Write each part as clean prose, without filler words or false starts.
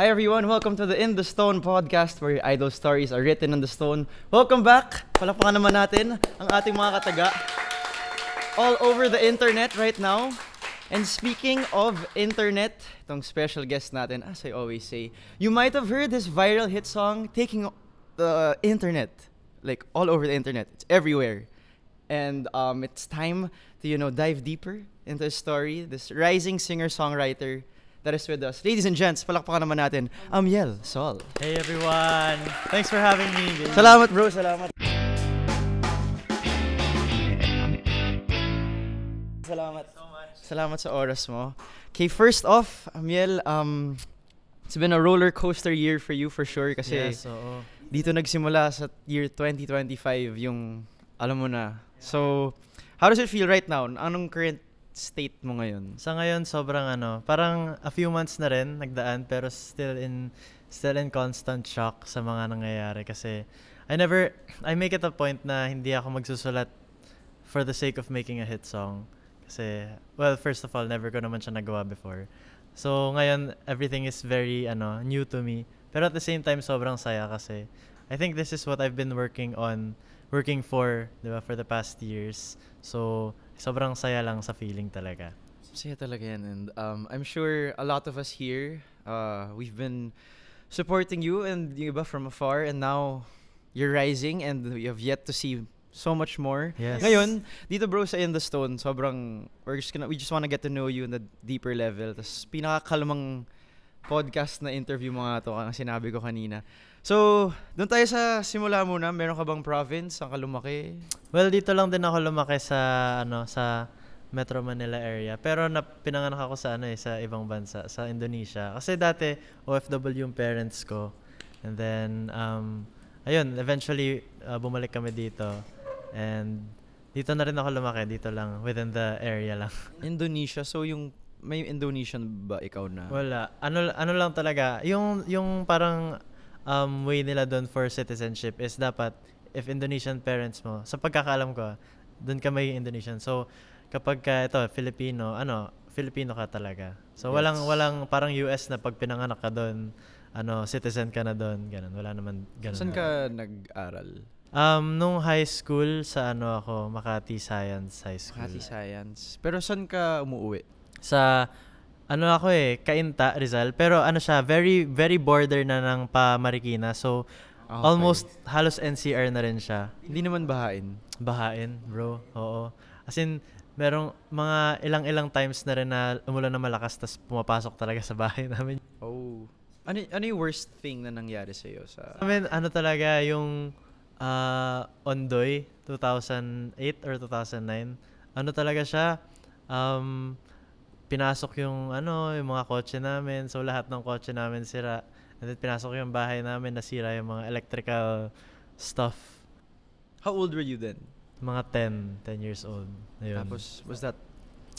Hi everyone, welcome to the In the Stone podcast where your idol stories are written on the stone. Welcome back! Palakpakan naman natin ang ating mga kataga all over the internet right now. And speaking of internet, itong special guest natin, as I always say, you might have heard this viral hit song taking the internet, like all over the internet. It's everywhere. And it's time to, dive deeper into his story, this rising singer-songwriter that is with us. Ladies and gents, palakpakan naman natin, Amiel Sol. Hey everyone! Thanks for having me. Baby. Salamat bro, salamat. Salamat. Salamat sa oras mo. Okay, first off, Amiel, it's been a roller coaster year for you for sure kasi dito nagsimula sa year 2025 yung alam mo na. So, how does it feel right now? Anong current state mo ngayon? Sa ngayon, sobrang parang a few months na rin nagdaan pero still in constant shock sa mga nangyayari kasi I make it a point na hindi ako magsusulat for the sake of making a hit song. Kasi, well, first of all, never ko naman siya nagawa before. So, ngayon, everything is very, new to me. Pero at the same time, sobrang saya kasi I think this is what I've been working for, di ba, for the past years. So, sobrang saya lang sa feeling talaga. Saya talaga yan. And I'm sure a lot of us here, we've been supporting you and yung iba from afar. And now, you're rising and you have yet to see so much more. Yes. Ngayon, dito bro sa In the Stone, we just wanna get to know you on a deeper level. Tapos pinakakalmang podcast na interview mga to, ang sinabi ko kanina. So, doon tayo sa simula muna. Meron ka bang province? Saan ka lumaki? Well, dito lang din ako lumaki sa Metro Manila area. Pero pinanganak ako sa sa ibang bansa, sa Indonesia. Kasi dati OFW yung parents ko. And then ayun, eventually bumalik kami dito. And dito na rin ako lumaki, dito lang within the area lang. Indonesia. So may Indonesian ba ikaw na? Wala. Ano lang talaga, yung parang way nila doon for citizenship is dapat if Indonesian parents mo, sa pagkakaalam ko, doon ka may Indonesian. So kapag ka Filipino ka talaga. So Yes. walang parang US na pag pinanganak ka doon, citizen ka na doon, ganun. Wala naman ganun. Saan ka nag-aral? Nung high school sa ako, Makati Science High School. Makati Science. Pero saan ka umuwi? Sa ako Cainta, Rizal, pero siya very very border na ng Marikina. So Okay. almost halos NCR na rin siya. Hindi naman bahain. Bahain, bro. Oo. As in, merong mga ilang times na rin na umulan na malakas tas pumapasok talaga sa bahay namin. Oh. Ano yung worst thing na nangyari sa'yo? I mean, talaga yung Ondoy, 2008 or 2009. Talaga siya, pinasok yung mga kotse namin. So, lahat ng kotse namin sira. And then, pinasok yung bahay namin, nasira yung mga electrical stuff. How old were you then? Mga 10 years old. Ayun. Tapos, was that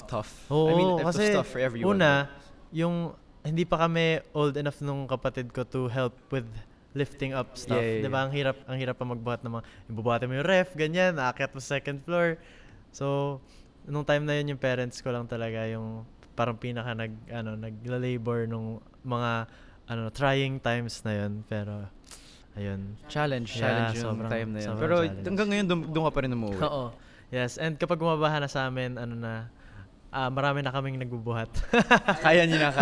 tough? Oo, I mean, it was kasi tough for everyone. una, yung hindi pa kami old enough nung kapatid ko to help with lifting up stuff. Yeah. Diba? Ang hirap pa magbuhat ng mga, bubuhatin mo yung ref, ganyan, aakyat mo sa second floor. So, nung time na yun, yung parents ko lang talaga yung parang pinaka nagla-labor nung mga trying times na yun. Pero, ayun. Challenge yung time na yun. Pero challenge. hanggang ngayon, doon ka pa rin umuwi. Oo. Yes, and kapag gumabaha na sa amin, marami na kaming nagbubuhat. Kaya nyo na.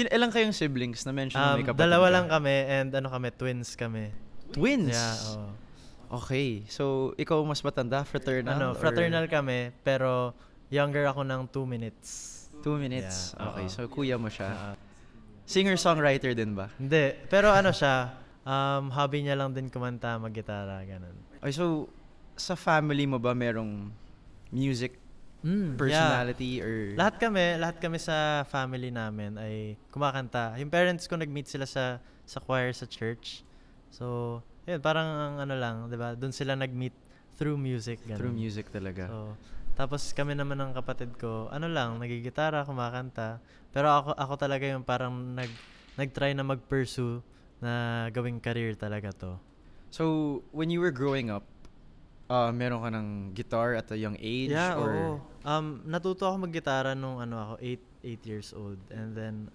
Ilang kayong siblings na mention na may kapatid Dalawa ka? lang kami and twins kami. Twins? Yeah, oo. Okay. So, ikaw mas matanda? Fraternal? Fraternal kami, pero younger ako ng 2 minutes. 2 minutes? Yeah, Okay, oo. so kuya mo siya. Singer-songwriter din ba? Hindi, pero siya, hobby niya lang din kumanta, mag-gitara, ganun. Okay, so, sa family mo ba merong music personality or... Lahat kami sa family namin ay kumakanta. Yung parents ko nag-meet sila sa choir sa church. So, yun, parang lang, 'di ba? Doon sila nag-meet through music, ganun. Through music talaga. So, tapos kami naman ng kapatid ko, nagigitara, kumakanta. Pero ako talaga yung parang nag-try na mag-pursue na gawing career talaga to. So, when you were growing up, meron ka ng guitar at a young age? Yeah, or... oo. Natuto ako mag-gitara nung ako 8 years old. And then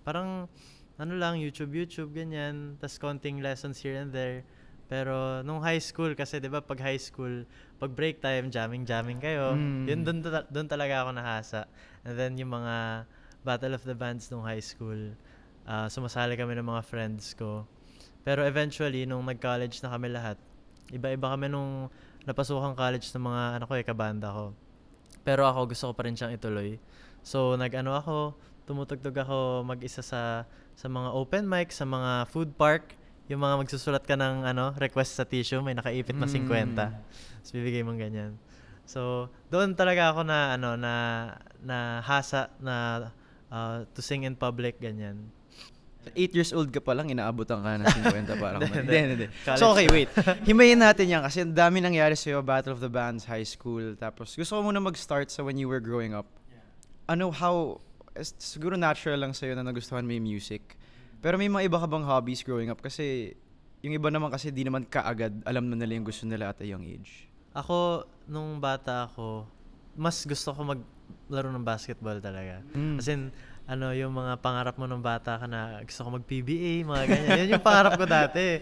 parang ano lang, YouTube, ganyan. Tas konting lessons here and there. Pero nung high school, kasi 'di ba pag high school, pag break time, jamming kayo. Yun doon talaga ako nahasa. And then yung mga Battle of the Bands nung high school, sumasali kami ng mga friends ko. Pero eventually, nung nag-college na kami lahat, iba-iba kami nung napasukang college ng mga kabanda ko. Pero ako, gusto ko pa rin siyang ituloy. So, tumutugtog ako mag-isa sa mga open mic, sa mga food park. Yung mga magsusulat ka ng request sa tissue, may nakaipit na 50. So, bibigay mong ganyan. So, doon talaga ako na hasa na to sing in public, ganyan. 8 years old ka pa lang, inaabutan ka ng 50 parang. Hindi. So, okay, wait. Himayin natin yan kasi ang dami nangyari sa'yo, Battle of the Bands, high school. Tapos, gusto ko muna mag-start sa when you were growing up. Siguro natural lang sa'yo na nagustuhan mo yung music. Pero may mga iba ka bang hobbies growing up? Kasi, yung iba naman kasi di naman kaagad alam na nila yung gusto nila at a young age. Ako, nung bata ako, mas gusto ko maglaro ng basketball talaga. As in, yung mga pangarap mo nung bata ka na gusto ko mag-PBA, mga ganyan. Yan yung pangarap ko dati.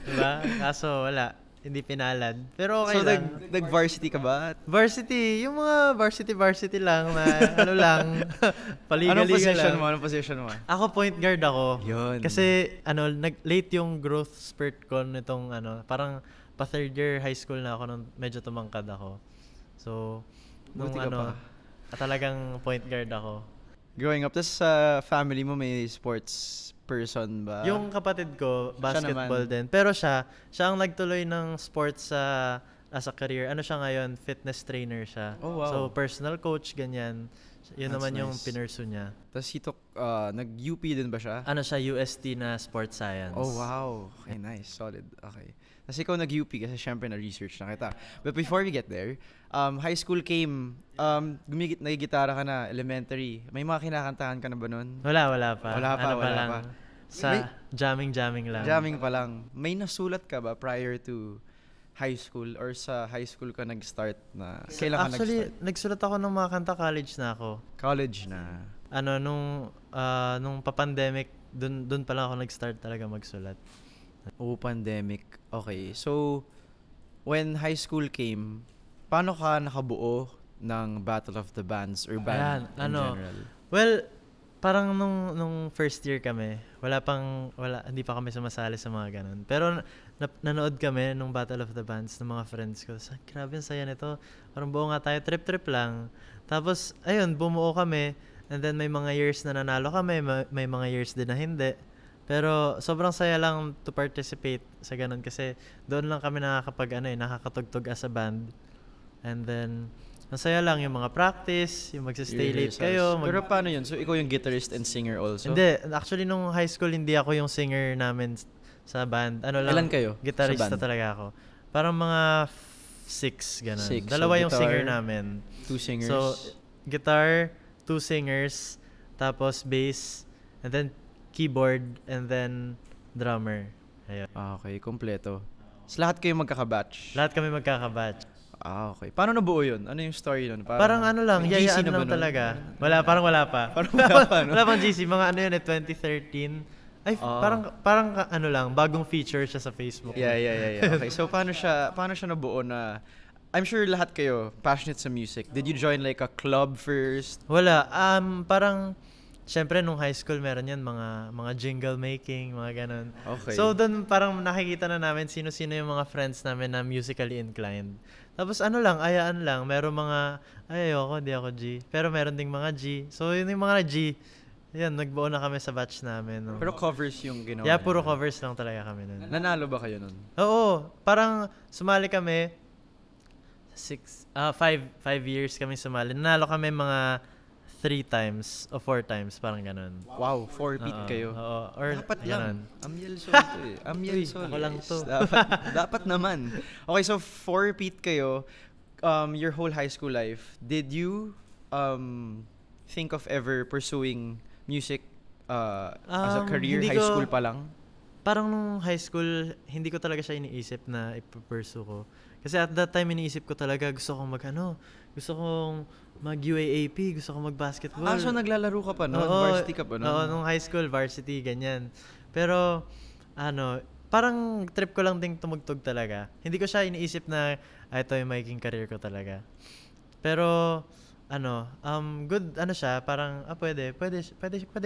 Diba? Kaso wala. Hindi pinalad. Pero okay lang. So, nag-varsity ka ba? Varsity. Yung mga varsity lang na lang. Paliga-liga lang. Anong position mo? Ako point guard ako. Yun. Kasi late yung growth spurt ko nitong parang pa third year high school na ako nung medyo tumangkad ako. So, nung talagang point guard ako. Growing up, tapos sa family mo may sports person ba? Yung kapatid ko, basketball din. Pero siya ang nagtuloy ng sports as a career. Siya ngayon? Fitness trainer siya. Oh, wow. So, personal coach, ganyan. Yun That's naman nice. yung pinursu niya. Tapos nag-UP din ba siya? Siya? UST na sports science. Oh, wow. Okay, nice. Solid. Okay. Tapos ikaw nag-UP kasi syempre na-research na kita. But before we get there, high school came, nagigitara ka na, elementary. May mga kinakantahan ka na ba nun? Wala pa. Wala pa. Sa jamming lang. Jamming pa lang. May nasulat ka ba prior to high school or sa high school ka nag-start na? Kailan ka Actually, nag-start? nagsulat ako ng mga kanta, college na ako. College na. Nung pa-pandemic, dun pa lang ako nag-start talaga magsulat. Pandemic. Okay. So, when high school came, paano ka nakabuo ng Battle of the Bands or band in general? Well, parang nung first year kami, hindi pa kami sumasali sa mga ganun. Pero nanood kami nung Battle of the Bands ng mga friends ko. Grabe, ang saya nito. Parang buo nga tayo, trip lang. Tapos, ayun, bumuo kami. And then may mga years na nanalo kami, may mga years din na hindi. Pero sobrang saya lang to participate sa ganun kasi doon lang kami nakakatugtog as a band. And then, masaya lang yung mga practice, yung magsa-stay late kayo. Pero paano yun? So, ikaw yung guitarist and singer also? Hindi. Actually, nung high school, hindi ako yung singer namin sa band. Ilan kayo? Gitarista talaga ako. Parang mga 6, gano'n. 6. Dalawa So, yung singer namin. 2 singers? So, guitar, 2 singers, tapos bass, and then keyboard, and then drummer. Ayun. Okay, kompleto. So, lahat kayo magkakabatch? Lahat kami magkakabatch. Okay. Paano nabuo yun? Ano yung story nun? Parang lang, yayaan lang talaga. Wala pa. Parang wala pa, no? Wala pang GC. Mga 2013. Ay, parang lang, bagong feature siya sa Facebook. Yeah. Okay, so paano siya nabuo na, I'm sure lahat kayo passionate sa music. Did you join like a club first? Wala. Parang, syempre nung high school meron yan, mga jingle making, mga ganun. Okay. So doon parang nakikita na namin sino-sino yung mga friends namin na musically inclined. Tapos ayaan lang. Meron mga, ayoko, di ako G. Pero meron ding mga G. So yun yung mga G. Yan, nagbuo na kami sa batch namin. No? Pero covers yung ginawa. Yeah, puro covers lang talaga kami nun. Nanalo ba kayo nun? Oo. Parang sumali kami, 5 years kami sumali. Nanalo kami mga 3 times o 4 times, parang ganun. Wow, 4-peat kayo. Oo. Or dapat ganun. lang. Amyel Sol to eh. Amyel Sol. Ako lang to. Dapat naman. Okay, so 4-peat kayo. Your whole high school life. Did you think of ever pursuing music as a career? High school pa lang? parang nung high school, hindi ko talaga siya iniisip na ipupursue ko. Kasi at that time, iniisip ko talaga, gusto kong mag-UAAP, gusto kong mag-basketball. So naglalaro ka pa noon? Oo, Varsity ka pa noon? Oo, nung high school, varsity, ganyan. Pero, parang trip ko lang ding tumugtog talaga. Hindi ko siya iniisip na, ito yung magiging career ko talaga. Pero, good, siya, parang, pwede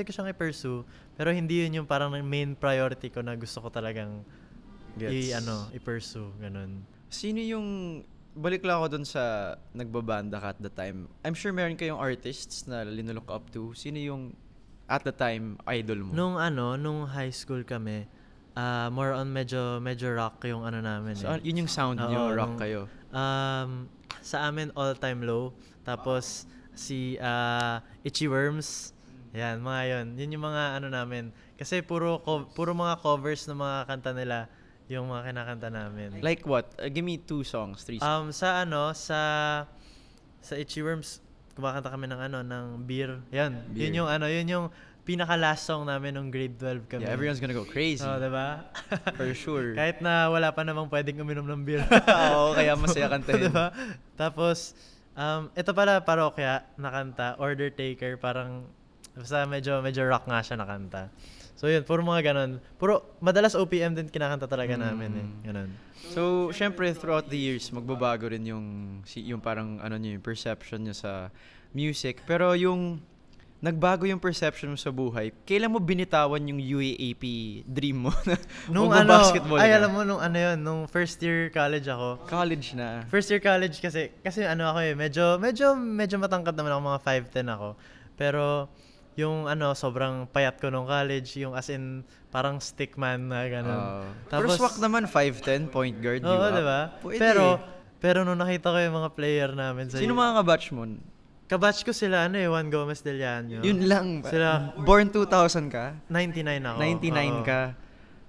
ko siyang i-pursue, pero hindi yun yung parang main priority ko na gusto ko talagang i-pursue, ganun. Sino yung, balik lang ako dun sa nagbabanda ka at the time. I'm sure meron kayong artists na linulook up to. Sino yung, at the time, idol mo? Nung high school kami, more on medyo rock yung namin. So, yun yung sound nyo, rock kayo? Sa amin, all-time low. Tapos, si Itchy Worms. Yan, mga yun. Yun yung mga namin. Kasi puro mga covers ng mga kanta nila yung mga kinakanta namin. Like what? Give me 2 songs, 3 songs. Sa Itchy Worms, kumakanta kami ng Beer. Yan. Beer. Yun yung pinaka-last song namin nung grade 12 kami. Yeah, everyone's gonna go crazy. Oo, diba? For sure. Kahit na wala pa namang pwedeng uminom ng beer. Oo, kaya masaya kantahin. Diba? Tapos, ito pala parokya na kanta, Order Taker, parang basta medyo rock nga siya na kanta. So yun, puro mga ganun. Madalas OPM din kinakanta talaga namin ganun. So, syempre throughout the years, magbabago rin yung parang yung perception nyo sa music. Pero yung nagbago yung perception mo sa buhay, kailan mo binitawan yung UAAP dream mo na basketball alam mo nung first year college ako. College na. First year college kasi ako medyo matangkad naman ako, mga 5'10" ako. Pero yung sobrang payat ko nung college, yung as in parang stickman na gano'n. Tapos, pero swak naman 5'10", point guard. Oo, diba? Pwede. Pero nung nakita ko yung mga player namin sino mga kabatch mo? Kabatch ko sila, Juan Gomez Del Llano. Yun lang. Sila, born 2000 ka? 99 ako. 99 ka.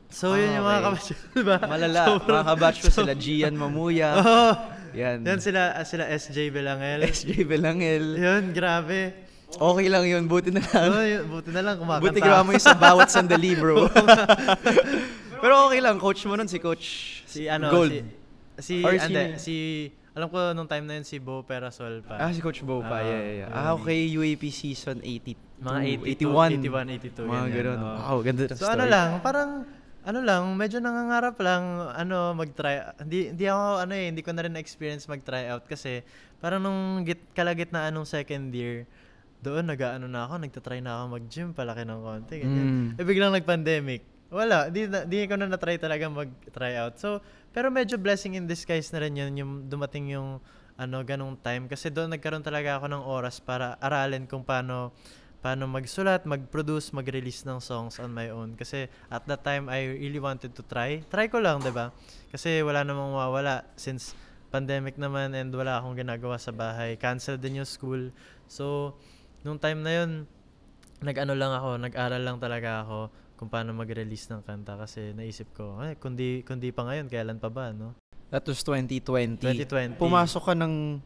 So, yun yung mga kabatch ko, diba? Malala. Mga kabatch ko sila, Gian Mamuya. Yan. Yan sila SJ Belangel. SJ Belangel. Yun, grabe. Okay lang yun, buti na lang. Buti na lang kumakanta. Buti ginawa mo yun sa bawat sandali, bro. Pero okay lang, coach mo nun si Coach Gold. Alam ko nung time na yun si Bo Perasol pa. Si Coach Bo pa, yeah. Okay, UAP season 80. Mga 81, 82. Mga gano'n. Wow, ganda na story. So parang medyo nangangarap lang mag-try. Hindi ko na rin experience mag-try out kasi parang nung kalagitnaan nung second year, doon nagtatry na ako mag-gym, palaki ng konti, ganyan. Biglang nag-pandemic. Wala, di ko na na-try talaga mag-try out. So, pero medyo blessing in disguise na rin yun, yung dumating yung ganong time. Kasi doon nagkaroon talaga ako ng oras para aralin kung paano magsulat, mag-produce, mag-release ng songs on my own. Kasi at that time, I really wanted to try. Try ko lang, diba? Kasi wala namang mawawala since pandemic naman and wala akong ginagawa sa bahay. Cancel din yung school. So, nung time na yun, nag-aral lang talaga ako kung paano mag-release ng kanta kasi naisip ko, kundi pa ngayon, kailan pa ba, no? That was 2020. 2020. Pumasok ka ng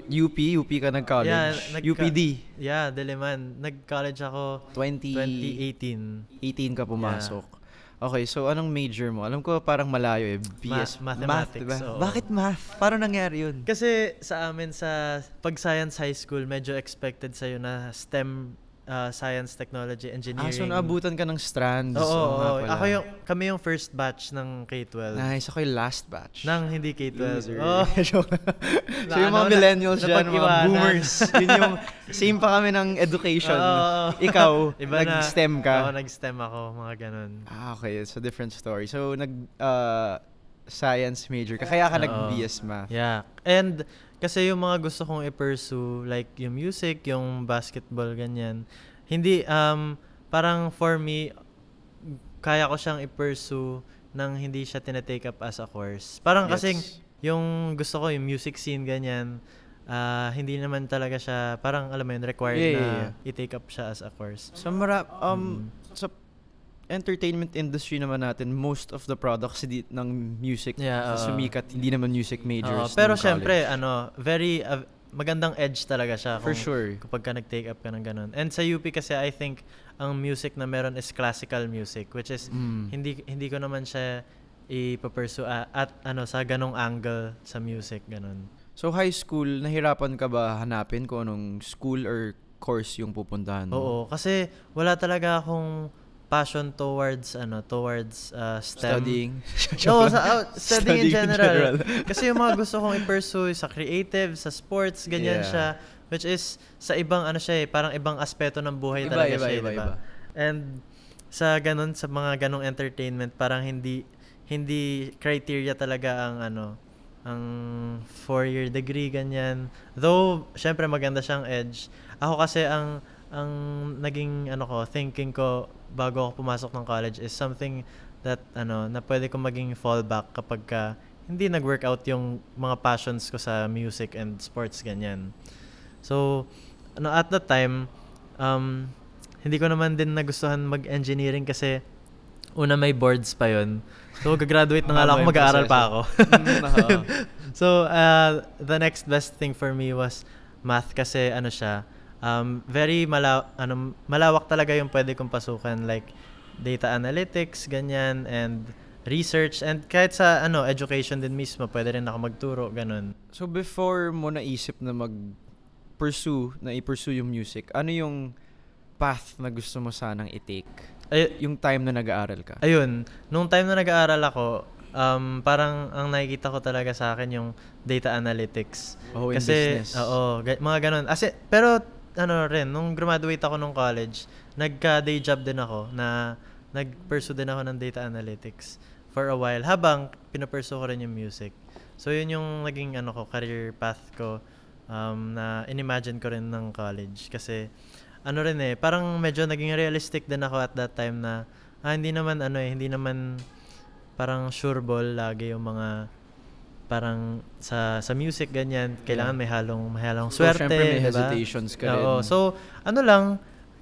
UP ka nag-college. Yeah, UPD. Yeah, Diliman. Nag-college ako 2018. 18 ka pumasok. Yeah. Okay, so anong major mo? Alam ko parang malayo BS Mathematics. Math, diba? Bakit math? Paano nangyari yun? Kasi sa amin sa pag-science high school, medyo expected sa'yo na STEM, science, technology, engineering. So naabutan ka ng strands. Oo. Kami yung first batch ng K-12. Nice. Ako yung last batch. Nang hindi K-12. So yung mga millennials dyan, mga boomers. Yun yung same pa kami ng education. Ikaw, nag-STEM ka? Oo, nag-STEM ako. Mga ganun. Okay. It's a different story. So science major ka. Kaya ka nag-BS math. Yeah. And kasi yung mga gusto kong i-pursue, like yung music, yung basketball, ganyan, hindi, parang for me, kaya ko siyang i-pursue nang hindi siya tinatake up as a course. Parang kasing yung gusto ko, yung music scene, ganyan, hindi naman talaga siya, parang alam mo yun, required na i-take up siya as a course. So, sa entertainment industry naman natin, most of the products ng music sumikat, hindi naman music majors. Pero syempre, very magandang edge talaga siya. For sure. Kapag ka nag-take up ka ng ganun. And sa UP kasi, I think, ang music na meron is classical music, which is hindi ko naman siya ipapursue at sa ganong angle sa music, ganon. So high school, nahirapan ka ba hanapin kung anong school or course yung pupuntahan mo? Oo, kasi wala talaga akong passion towards STEM. Studying? No, studying in general. Kasi yung mga gusto kong i-pursue sa creative, sa sports, ganyan siya. Which is, sa ibang parang ibang aspeto ng buhay talaga siya, diba? And sa mga ganong entertainment, parang hindi criteria talaga ang 4-year degree, ganyan. Though, syempre maganda siyang edge. Ako kasi ang naging thinking ko bago ako pumasok ng college is something that na pwede kong maging fallback kapag hindi nag-workout yung mga passions ko sa music and sports, ganyan. So, at that time, hindi ko naman din nagustuhan mag-engineering kasi una may boards pa yon. So, gagraduate na nga lang ako, mag-aaral pa ako. So, the next best thing for me was math kasi very malawak talaga yung pwede kong pasukan, like data analytics, ganyan, and research, and kahit sa education din mismo, pwede rin ako magturo, ganun. So, before mo naisip na i-pursue yung music, ano yung path na gusto mo sanang i-take? Yung time na nag-aaral ka? Ayun, nung time na nag-aaral ako, parang ang nakikita ko talaga sa akin yung data analytics. In kasi, business. Oo, mga ganun. Pero, nung graduate ako nung college, nagka-day job din ako na nag-pursue din ako ng data analytics for a while habang pinapursue ko rin yung music. So, yun yung naging career path ko na in-imagine ko rin ng college. Kasi, parang medyo naging realistic din ako at that time na hindi naman parang sure ball lagi yung mga parang sa music, ganyan. Kailangan may halong swerte, syempre may diba? hesitations ka rin. Oo. So,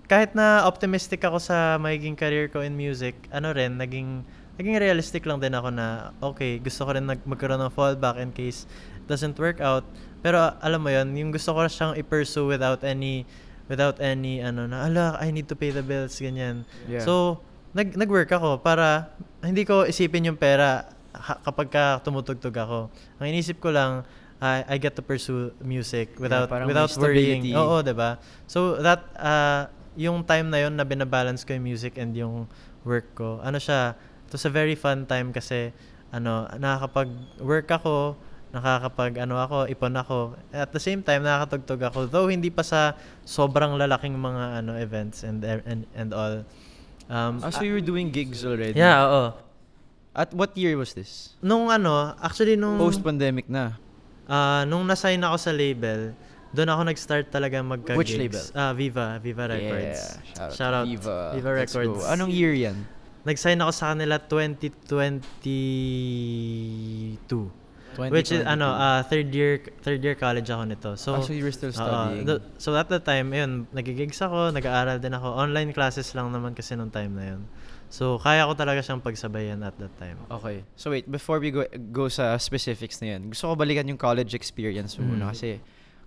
kahit na optimistic ako sa magiging career ko in music, naging realistic lang din ako na okay, gusto ko rin magkaroon ng fallback in case it doesn't work out. Pero alam mo yun, yung gusto ko siyang i-pursue without any I need to pay the bills, ganyan. Yeah. So, nag-work ako para hindi ko isipin yung pera kapag tumutugtog ako. Ang inisip ko lang, I get to pursue music without worrying. Oo, diba? So, that, yung time na yun na binabalance ko yung music and yung work ko, it was a very fun time kasi, nakakapag-work ako, ipon ako. At the same time, nakakatugtog ako. Though, hindi pa sa sobrang lalaking mga, events and all. So you were doing gigs already? Yeah, oo. At what year was this? Nung actually nung... Post-pandemic na? Nung nasign ako sa label, doon ako nag-start talaga magka-gigs. Which label? Viva Records. Yeah, Shout out Viva. Viva Records. Anong year yan? Nag-sign ako sa kanila 2022. Which is third year college ako nito. So you were still studying. So at the time, yun, nagigigs ako, nag-aaral din ako. Online classes lang naman kasi nung time na yun. So kaya ko talaga siyang pagsabayan at that time. Okay. So wait, before we go sa specifics na yan, gusto ko balikan yung college experience mo muna kasi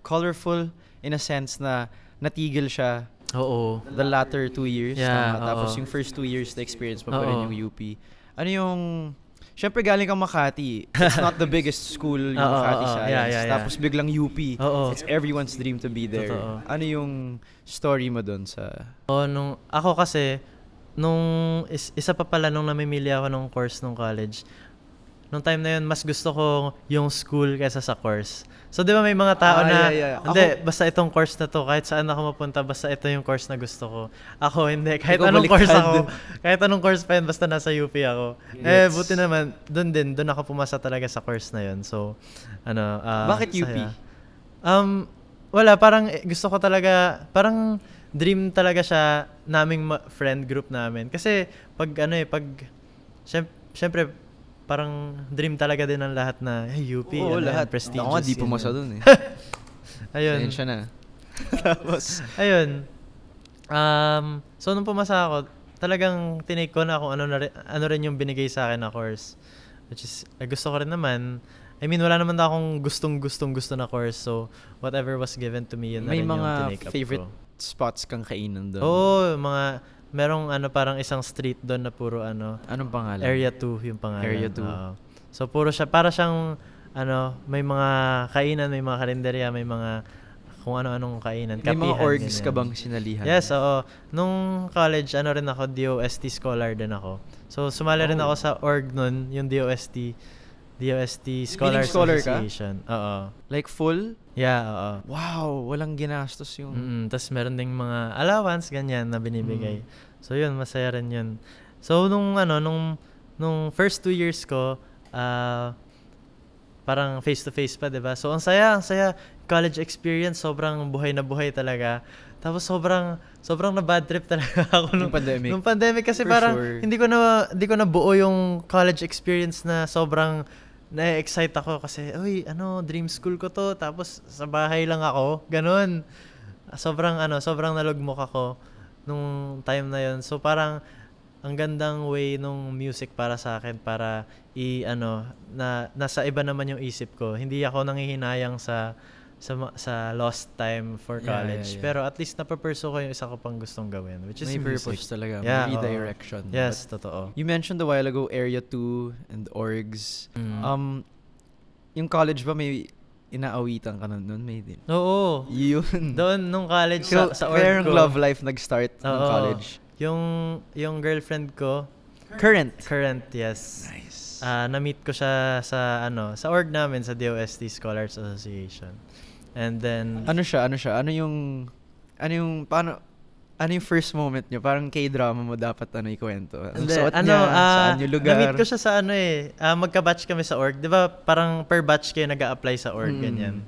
colorful in a sense na natigil siya. Oo. The latter 2 years. Yeah, tapos yung first 2 years na experience mo pa rin yung UP. Ano yung... Siyempre galing kang Makati. It's not the biggest school yung Makati Science. Yeah. Tapos biglang UP. It's everyone's dream to be there. Totoo. Ano yung story mo doon sa... Ako kasi, isa pa pala nung namimili ako ng course nung college, nung time na yun, mas gusto ko yung school kaysa sa course. So, di ba may mga tao na, hindi, basta itong course na to, kahit saan ako mapunta, basta ito yung course na gusto ko. Ako, hindi. Kahit anong course pa yun, basta nasa UP ako. Yes. Buti naman, doon ako pumasa talaga sa course na yun. So, bakit UP? Wala, parang gusto ko talaga, parang dream talaga siya naming friend group namin. Kasi, syempre, parang dream talaga din ng lahat na UP, lahat. Prestigious. Ako nga, di pumasa dun eh. Ayun. Ayun siya na. Tapos, ayun. So, nung pumasa ako, talagang tinake ko na kung ano rin yung binigay sa akin na course. Which is, gusto ko rin naman. I mean, wala naman akong gusto na course. So, whatever was given to me, yun na rin yung tinake up ko. May mga favorite spots kang kainan doon? Oo, mga merong parang isang street doon na puro Anong pangalan? Area 2 yung pangalan. Area 2. Oo. So puro siya, para siyang may mga kainan, may mga karinderya, may mga kung ano-anong kainan. May mga kapihan, orgs ganyan. ka bang sinalihan? Yes, oo. Nung college, rin ako, DOST scholar din ako. So, sumali rin ako sa org nun, yung DOST Scholars scholar ka? Association. Oo. Like full? Yeah, oo. Wow, walang ginastos yung... Tapos meron ding mga allowance, ganyan, na binibigay. So, yun, masaya rin yun. So, nung first 2 years ko, parang face-to-face pa, diba? So, ang saya. College experience, sobrang buhay na buhay talaga. Tapos sobrang na bad trip talaga ako nung pandemic kasi For parang sure. hindi ko na buo yung college experience na sobrang na-excite ako kasi dream school ko to, tapos sa bahay lang ako, ganun. Sobrang nalugmok ako nung time na yon. So parang ang gandang way nung music para sa akin para nasa iba naman yung isip ko. Hindi ako nanghihinayang sa lost time for college. Yeah. Pero at least napapursue ko yung isa ko pang gustong gawin, which is May music. purpose talaga. Yeah, May oo. redirection. Yes, But totoo. you mentioned a while ago Area 2 and orgs. Yung college ba may inaawitan ka nun? May din. Oo. Yun. Doon nung college So, sa org kaya yung ko. love life nag-start ng Oo. college. Yung girlfriend ko, Current, yes. Nice. Na-meet ko siya sa org namin, sa DOST Scholars Association. And then Ano siya? Ano yung first moment nyo? Parang K-drama mo dapat ikwento. Anong suot niya? Saan yung lugar? Na-meet ko siya sa magka-batch kami sa org. 'Di ba? Parang per batch kayo nag-a-apply sa org, ganyan.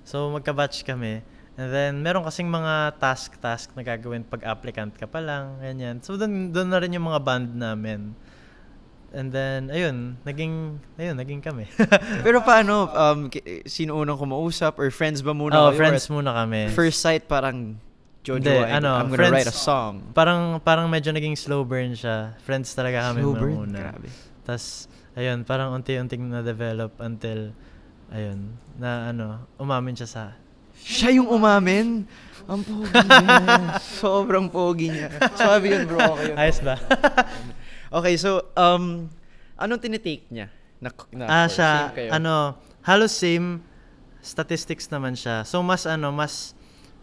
So magka-batch kami. And then meron kasing mga task na gagawin pag applicant ka pa lang, ganyan. So doon na rin yung mga band namin. And then naging kami. Pero paano? Sino unang kumausap? Or friends ba muna kayo? Friends Or muna kami. first sight parang Jojo, Hindi, I'm gonna friends- write a song. Parang medyo naging slow burn siya. Friends talaga kami Slow burn? muna. Grabe. Tas parang unti-unting na-develop until na umamin siya sa Siya yung umamin? Ang pogi niya. Sobrang pogi niya. Sabi yun, bro. Okay yun. ayos ba? Okay, so, anong tinitake niya? Course? Siya, Same kayo? halos same statistics naman siya. So,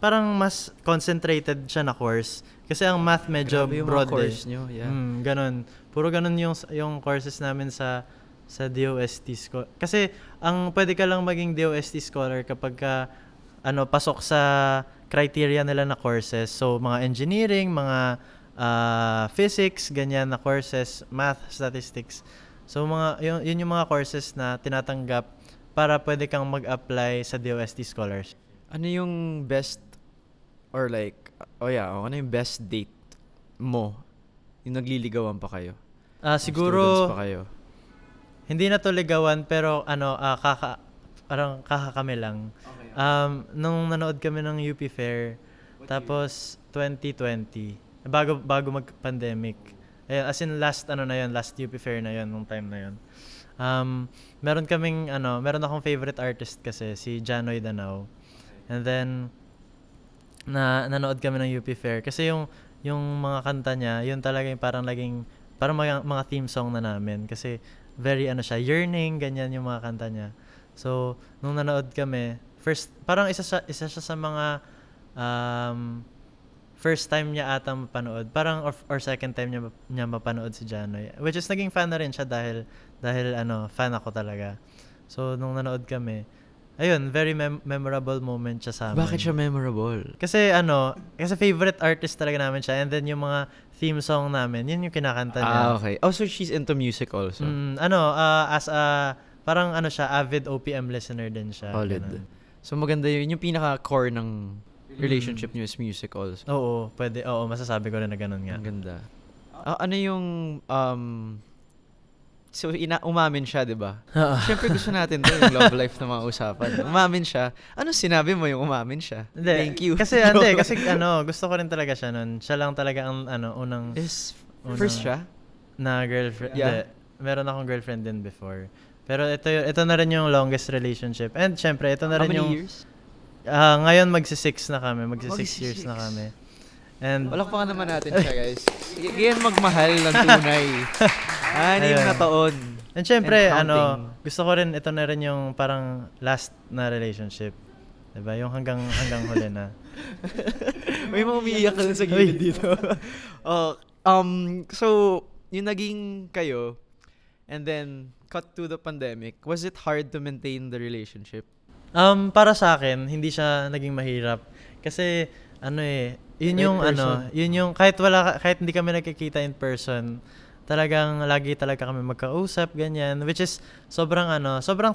parang mas concentrated siya na course. Kasi ang math medyo Grabe yung broad mga course nyo. Yeah. Ganon. Puro ganon yung courses namin sa DOST scholar. Kasi, pwede ka lang maging DOST scholar kapag ka, pasok sa criteria nila na courses. So, mga engineering, mga physics, ganyan na courses, math, statistics. So yun yung mga courses na tinatanggap para pwede kang mag-apply sa DOST Scholars. Ano yung best, or ano yung best date mo? Yung nagliligawan pa kayo? Siguro, Students pa kayo? hindi na to ligawan, pero parang kami lang. Nung nanood kami ng UP Fair, tapos 2020, bago mag-pandemic. As in last UP Fair na yun, nung time na yun. Meron akong favorite artist kasi, si Janoy Danao. And then, nanood kami ng UP Fair. Kasi yung mga kanta niya, yun talaga yung parang mga theme song na namin. Kasi, very yearning, ganyan yung mga kanta niya. So, nung nanood kami, parang isa siya sa mga, first time niya ata mapanood. Parang or second time niya mapanood si Janoy. Which is naging fan na rin siya dahil fan ako talaga. So nung nanood kami, very memorable moment siya sa amin. Bakit siya memorable? Kasi favorite artist talaga namin siya, and then yung mga theme song namin, yun yung kinakanta niya. Okay. Oh, so she's into music also. As a parang siya, avid OPM listener din siya. Solid. Ganun. So maganda yun. Yung pinaka-core ng relationship niyo is music also. Oo, pwede. Oo, masasabi ko rin na ganun nga. Ang ganda. Ano yung so umamin siya, 'di ba? Siyempre gusto natin 'to, yung love life na mga usapan. Umamin siya. Ano sinabi mo yung umamin siya? Hindi, Thank you. Kasi gusto ko rin talaga siya nun. Siya lang talaga ang unang First siya? na girlfriend. Yeah. Hindi, meron akong girlfriend din before. Pero ito na rin yung longest relationship. And syempre, ito na How rin many yung years? Ngayon magsi-6 na kami. Magsi-6 years na kami. And Palakpakan naman natin siya, guys. Ganyan magmahal ng tunay. 6 na taon. And syempre, And counting. gusto ko rin, ito na rin yung parang last na relationship. Diba? Yung hanggang huli na. May mga umiiyak ka sa gilid dito. So, yung naging kayo, and then cut to the pandemic, was it hard to maintain the relationship? Para sa akin, hindi siya naging mahirap. Kasi, yun yung, kahit hindi kami nagkikita in person, talagang lagi talaga kami magkausap, ganyan. Which is, sobrang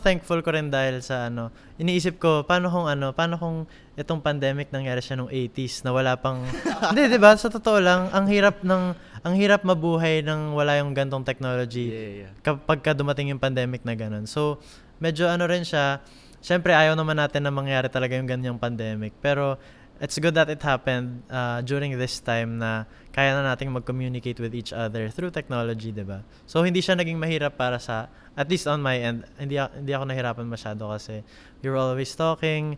thankful ko rin dahil sa, iniisip ko, paano kung itong pandemic nangyari siya nung 80s, na wala pang, hindi, diba? Sa totoo lang, ang hirap mabuhay nang wala yung gantong technology. Yeah. Kapag dumating yung pandemic na ganun. So, medyo rin siya, syempre ayaw naman natin na mangyari talaga yung ganyang pandemic. Pero, it's good that it happened during this time na kaya na nating mag-communicate with each other through technology, diba? So, hindi siya naging mahirap para at least on my end, hindi ako nahirapan masyado kasi we were always talking.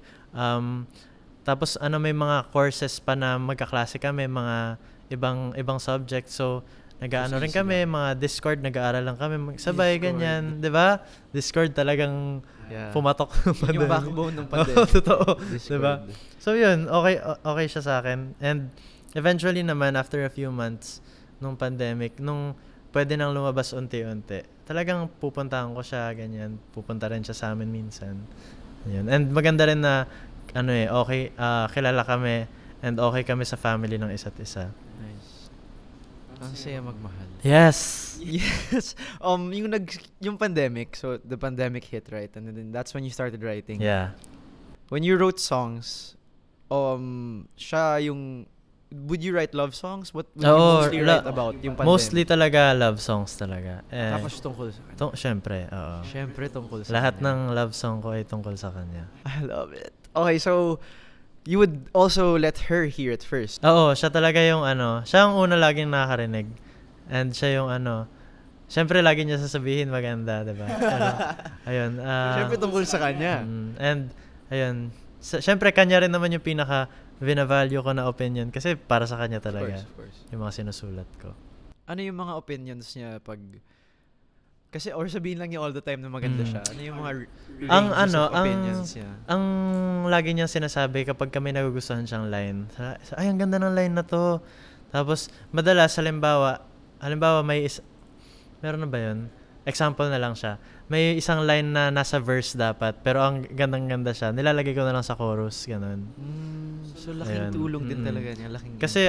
Tapos, may mga courses pa na magkaklase kami, mga ibang subjects. So, nag-aano rin kami, mga Discord, nag-aaral lang kami sabay, ganyan, diba? Discord talagang pumatok. Yung backbone ng pandemic. Totoo, diba? So yun, okay siya sa akin. And eventually naman, after a few months nung pandemic, nung pwede nang lumabas unti-unti, talagang pupuntahan ko siya, ganyan. Pupunta rin siya sa amin minsan. Yun. And maganda rin na, okay, kilala kami and okay kami sa family ng isa't isa. Nice. Ang saya magmahal. Yes! Yes. Yung pandemic, so the pandemic hit, right? And then that's when you started writing. Yeah. When you wrote songs, would you write love songs? What would you mostly write about yung pandemic? Mostly talaga love songs talaga. Tapos tungkol sa kanya. Syempre, oo. Syempre tungkol sa Lahat kanya. ng love song ko ay tungkol sa kanya. I love it. Okay, so you would also let her hear it first. Oo, siya talaga yung siya ang una laging nakakarinig. And siya yung syempre lagi niya sasabihin maganda, diba? Pero, ayun. Syempre tungkol sa kanya. And, ayun. Syempre, kanya rin naman yung pinaka vina-value ko na opinion kasi para sa kanya talaga. Of course. Yung mga sinusulat ko. Ano yung mga opinions niya kasi or sabihin lang niya all the time na maganda siya. Ano yung mga opinions niya? Ang lagi niyang sinasabi kapag kami nagugustuhan siyang line. Ay, ang ganda ng line na to. Tapos, madalas, halimbawa, meron na ba yun? Example na lang siya. May isang line na nasa verse dapat, pero ang gandang-ganda siya. Nilalagay ko na lang sa chorus, ganun. So, laking tulong din talaga niya. Kasi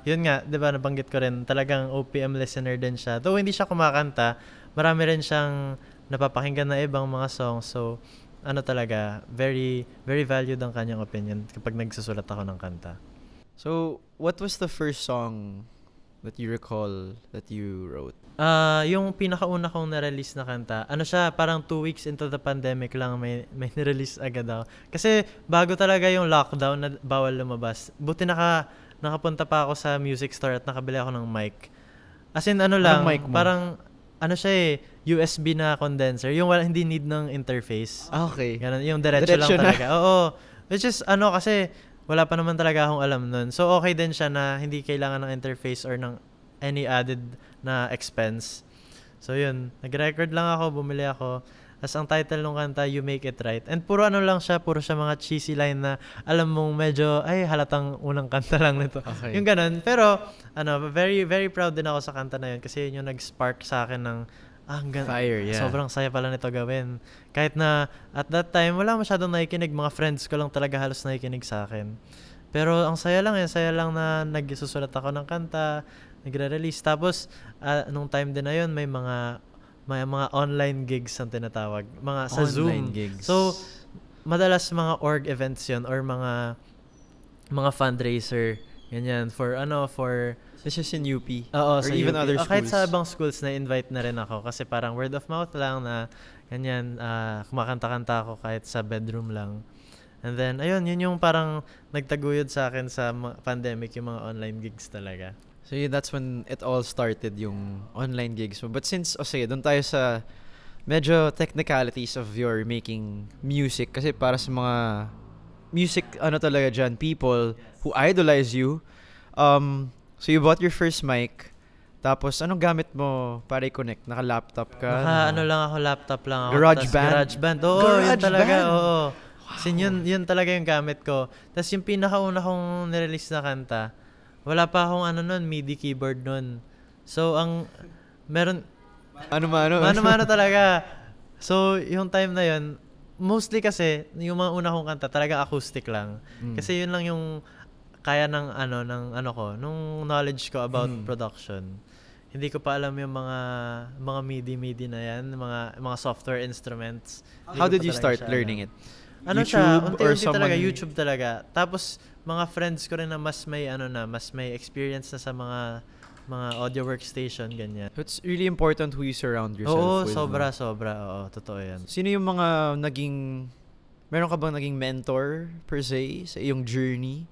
yun nga, di ba, nabanggit ko rin, talagang OPM listener din siya. Though hindi siya kumakanta, marami rin siyang napapakinggan na ibang mga songs. So, talaga, very, very valued ang kanyang opinion kapag nagsusulat ako ng kanta. So, what was the first song that you recall that you wrote? Yung pinakauna kong na-release na kanta, siya, parang 2 weeks into the pandemic lang may na-release agad ako. Kasi bago talaga yung lockdown na bawal lumabas, buti nakapunta pa ako sa music store at nakabili ako ng mic. As in, mic mo? Parang, siya USB na condenser. Yung hindi need ng interface. Okay. Ganun, yung diretso lang talaga. Oo. Which is, kasi, wala pa naman talaga akong alam nun. So, okay din siya na hindi kailangan ng interface or ng any added na expense. So, yun. Nag-record lang ako, bumili ako. As ang title ng kanta, You Make It Right. And puro lang siya, puro siya mga cheesy line na alam mong medyo, halatang unang kanta lang nito. Okay. Yung ganun. Pero, very, very proud din ako sa kanta na yun kasi yun yung nag-spark sa akin ng fire, yeah. Sobrang saya pala nito gawin. Kahit na at that time, wala masyadong nakikinig. Mga friends ko lang talaga halos nakikinig sa akin. Pero ang saya lang na nagsusulat ako ng kanta, nagre-release. Tapos, nung time din na yun, may mga online gigs ang tinatawag. Mga sa Online Zoom. gigs. So, madalas mga org events yun or mga fundraiser. Ganyan. For This is in UP. Oo, or sa even UP. other schools. Kahit sa ibang schools na invite na rin ako kasi parang word of mouth lang na ganyan, kumakanta-kanta ako kahit sa bedroom lang. And then, ayun, yun yung parang nagtaguyod sa akin sa pandemic, yung mga online gigs talaga. So that's when it all started, yung online gigs mo. But since, sige, doon tayo sa medyo technicalities of your making music. Kasi para sa mga music, talaga dyan, people who idolize you, So you bought your first mic. Tapos anong gamit mo para i-connect? Naka-laptop ka? Ano lang ako, laptop lang ako. GarageBand? GarageBand. Oo, yun GarageBand? talaga. Oo. Wow. Yun talaga yung gamit ko. Tapos yung pinakauna kong nirelease na kanta, wala pa akong MIDI keyboard nun. So, meron, mano talaga. So, yung time na yun, mostly kasi, yung mga una kong kanta, talaga acoustic lang. Kasi yun lang yung kaya ng nung knowledge ko about production. Hindi ko pa alam yung mga MIDI na yan, mga software instruments. How did you start learning it? YouTube or someone? Talaga, YouTube talaga. Tapos, mga friends ko rin na mas may experience na sa mga audio workstation, ganyan. So it's really important who you surround yourself with. Oo, sobra. Oo, totoo yan. Sino yung mga meron ka bang naging mentor per se sa iyong journey?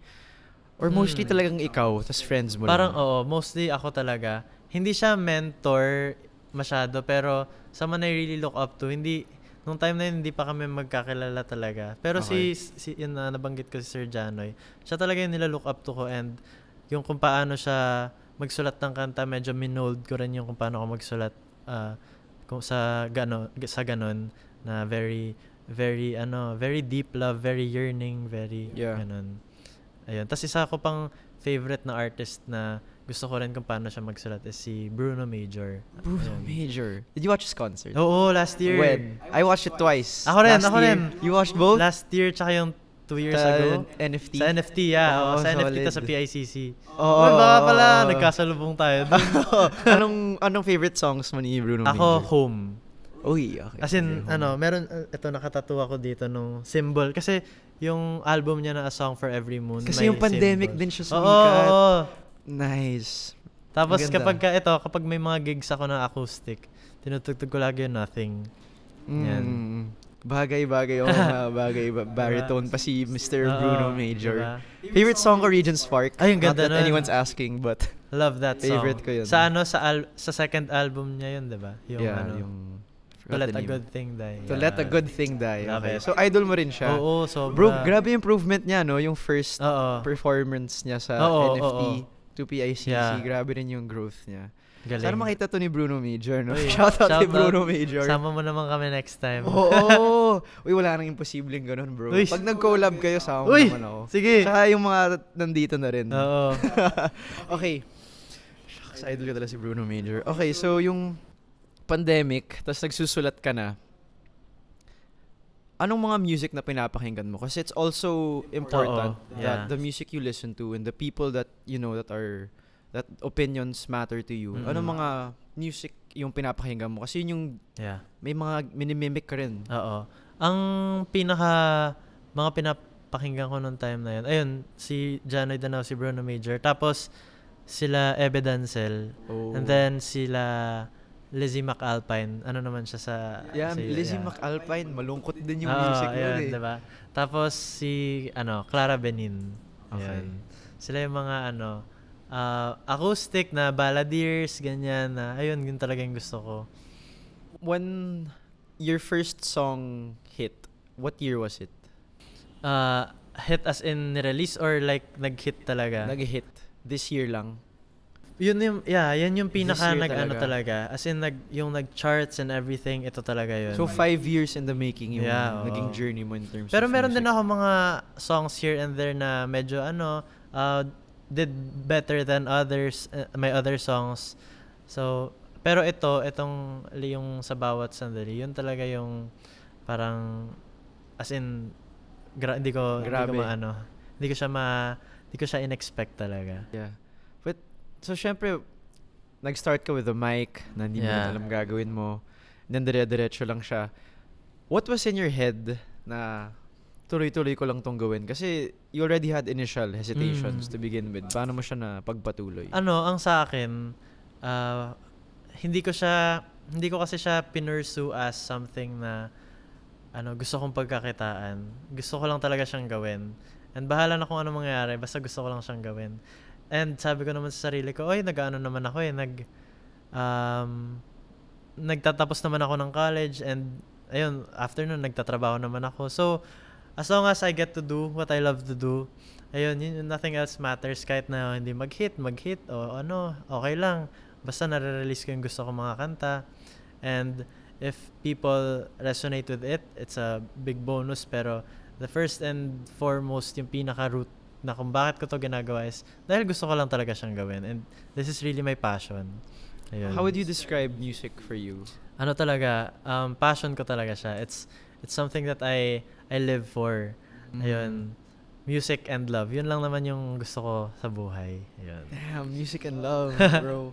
Or mostly talagang ikaw, tas friends mo Parang lang? mostly ako talaga. Hindi siya mentor masyado, pero someone I really look up to. Nung time na yun, hindi pa kami magkakilala talaga. Pero Okay. yun na nabanggit ko si Sir Janoy, siya talaga yung nila-look up to ko, and yung kung paano siya magsulat ng kanta, medyo minold ko rin yung kung paano ako magsulat kung sa ganon na very deep love, very yearning, very ganon. Ayun. Tapos isa ko pang favorite na artist na gusto ko rin kung paano siya magsulat is si Bruno Major. Bruno Major. Did you watch his concert? Oo, last year. When? I watched it twice. Ako rin. You watched both? Last year, tsaka yung 2 years ago. NFT? Sa NFT, yeah. Oo, sa NFT solid. ta sa PICC. Oo. Baka pala, nagkasalubong tayo. Anong favorite songs mo ni Bruno Major? Ako, Home. Uy, okay. As in, meron, ito, nakatattoo ako dito nung symbol. Kasi, yung album niya na A Song for Every Moon, Kasi may yung pandemic symbol. din siya sumikat. Oo. Nice. Tapos Maganda. kapag may mga gigs ako na acoustic, tinutugtog ko lagi yung Nothing. Yan. Bagay-bagay. Bagay. Baritone pa si Mr. Bruno Major. Diba? Favorite song ko, Regent Spark. Ay, yung Not ganda that nun. anyone's asking, but Love that song. favorite ko yun. Sa second album niya yun, diba? yung To Let a Good Thing Die. To Let a Good Thing Die. Love Okay. it. So, idol mo rin siya. Oo, sobra. Bro, grabe yung improvement niya, no? Yung first Oo. performance niya sa Oo, NFT oo. to PICC. Yeah. Grabe rin yung growth niya. Galing. Sana makita to ni Bruno Major, no? Uy, Shoutout kay shoutout. Bruno Major. Sama mo naman kami next time. Oo. Uy, wala nang imposibleng ganun, bro. Uy. Pag nag-collab kayo, sama mo Uy, naman ako. sige. Saka yung mga nandito na rin. Oo. Okay. Shucks, idol ko talaga si Bruno Major. Okay, so yung pandemic, tapos nagsusulat ka na, anong mga music na pinapakinggan mo? Kasi it's also important Oo, yeah. that the music you listen to and the people that you know that opinions matter to you. Mm-mm. Anong mga music yung pinapakinggan mo? Kasi yun yung Yeah. may mga minimimic ka rin. Oo. Ang mga pinapakinggan ko nung time na yun, ayun, si Janoy Danao, si Bruno Major, tapos sila Ebe Dancel, Oh. and then sila Lizzie McAlpine, naman siya sa... Yeah, Lizzie yeah. McAlpine, malungkot din yung Oo, music ayun, nun eh. diba? Tapos si, Clara Benin. Okay. Ayun. Sila yung mga, acoustic na balladeers, ganyan na, ayun, yun talaga yung gusto ko. When your first song hit, what year was it? Hit as in release or like nag-hit talaga? Nag-hit. This year lang. Yun yung pinaka This year nag-ano talaga. talaga. As in, yung nag-charts and everything, ito talaga yun. So 5 years in the making yung Yeah, naging oo. journey mo in terms Pero of meron music. din ako mga songs here and there na medyo did better than others, my other songs. So, pero itong yung sa bawat sandali, yun talaga yung parang, as in, hindi ko siya in-expect talaga. Yeah. But, so syempre, nag-start ka with the mic, na hindi mo Yeah. alam gagawin mo. And then dire-diretso lang siya. What was in your head na tuloy-tuloy ko lang tong gawin? Kasi you already had initial hesitations to begin with. Paano mo siya na pagpatuloy? Ang sa akin, hindi ko kasi siya pinursue as something na gusto kong pagkakitaan. Gusto ko lang talaga siyang gawin. And bahala na kung ano mangyayari, basta gusto ko lang siyang gawin. And sabi ko naman sa sarili ko, naman ako nagtatapos naman ako ng college, and ayun, after nun, nagtatrabaho naman ako. So, as long as I get to do what I love to do, ayun, nothing else matters. Kahit na hindi mag-hit, o ano, okay lang. Basta nare-release ko yung gusto ko mga kanta. And if people resonate with it, it's a big bonus. Pero the first and foremost, yung pinaka-root na kung bakit ko to ginagawa is dahil gusto ko lang talaga siyang gawin. And this is really my passion. Ayun. How would you describe music for you? Ano talaga, passion ko talaga siya. It's something that I live for. Ayun. Music and love. Yun lang naman yung gusto ko sa buhay. Ayun. Damn, music and love, bro.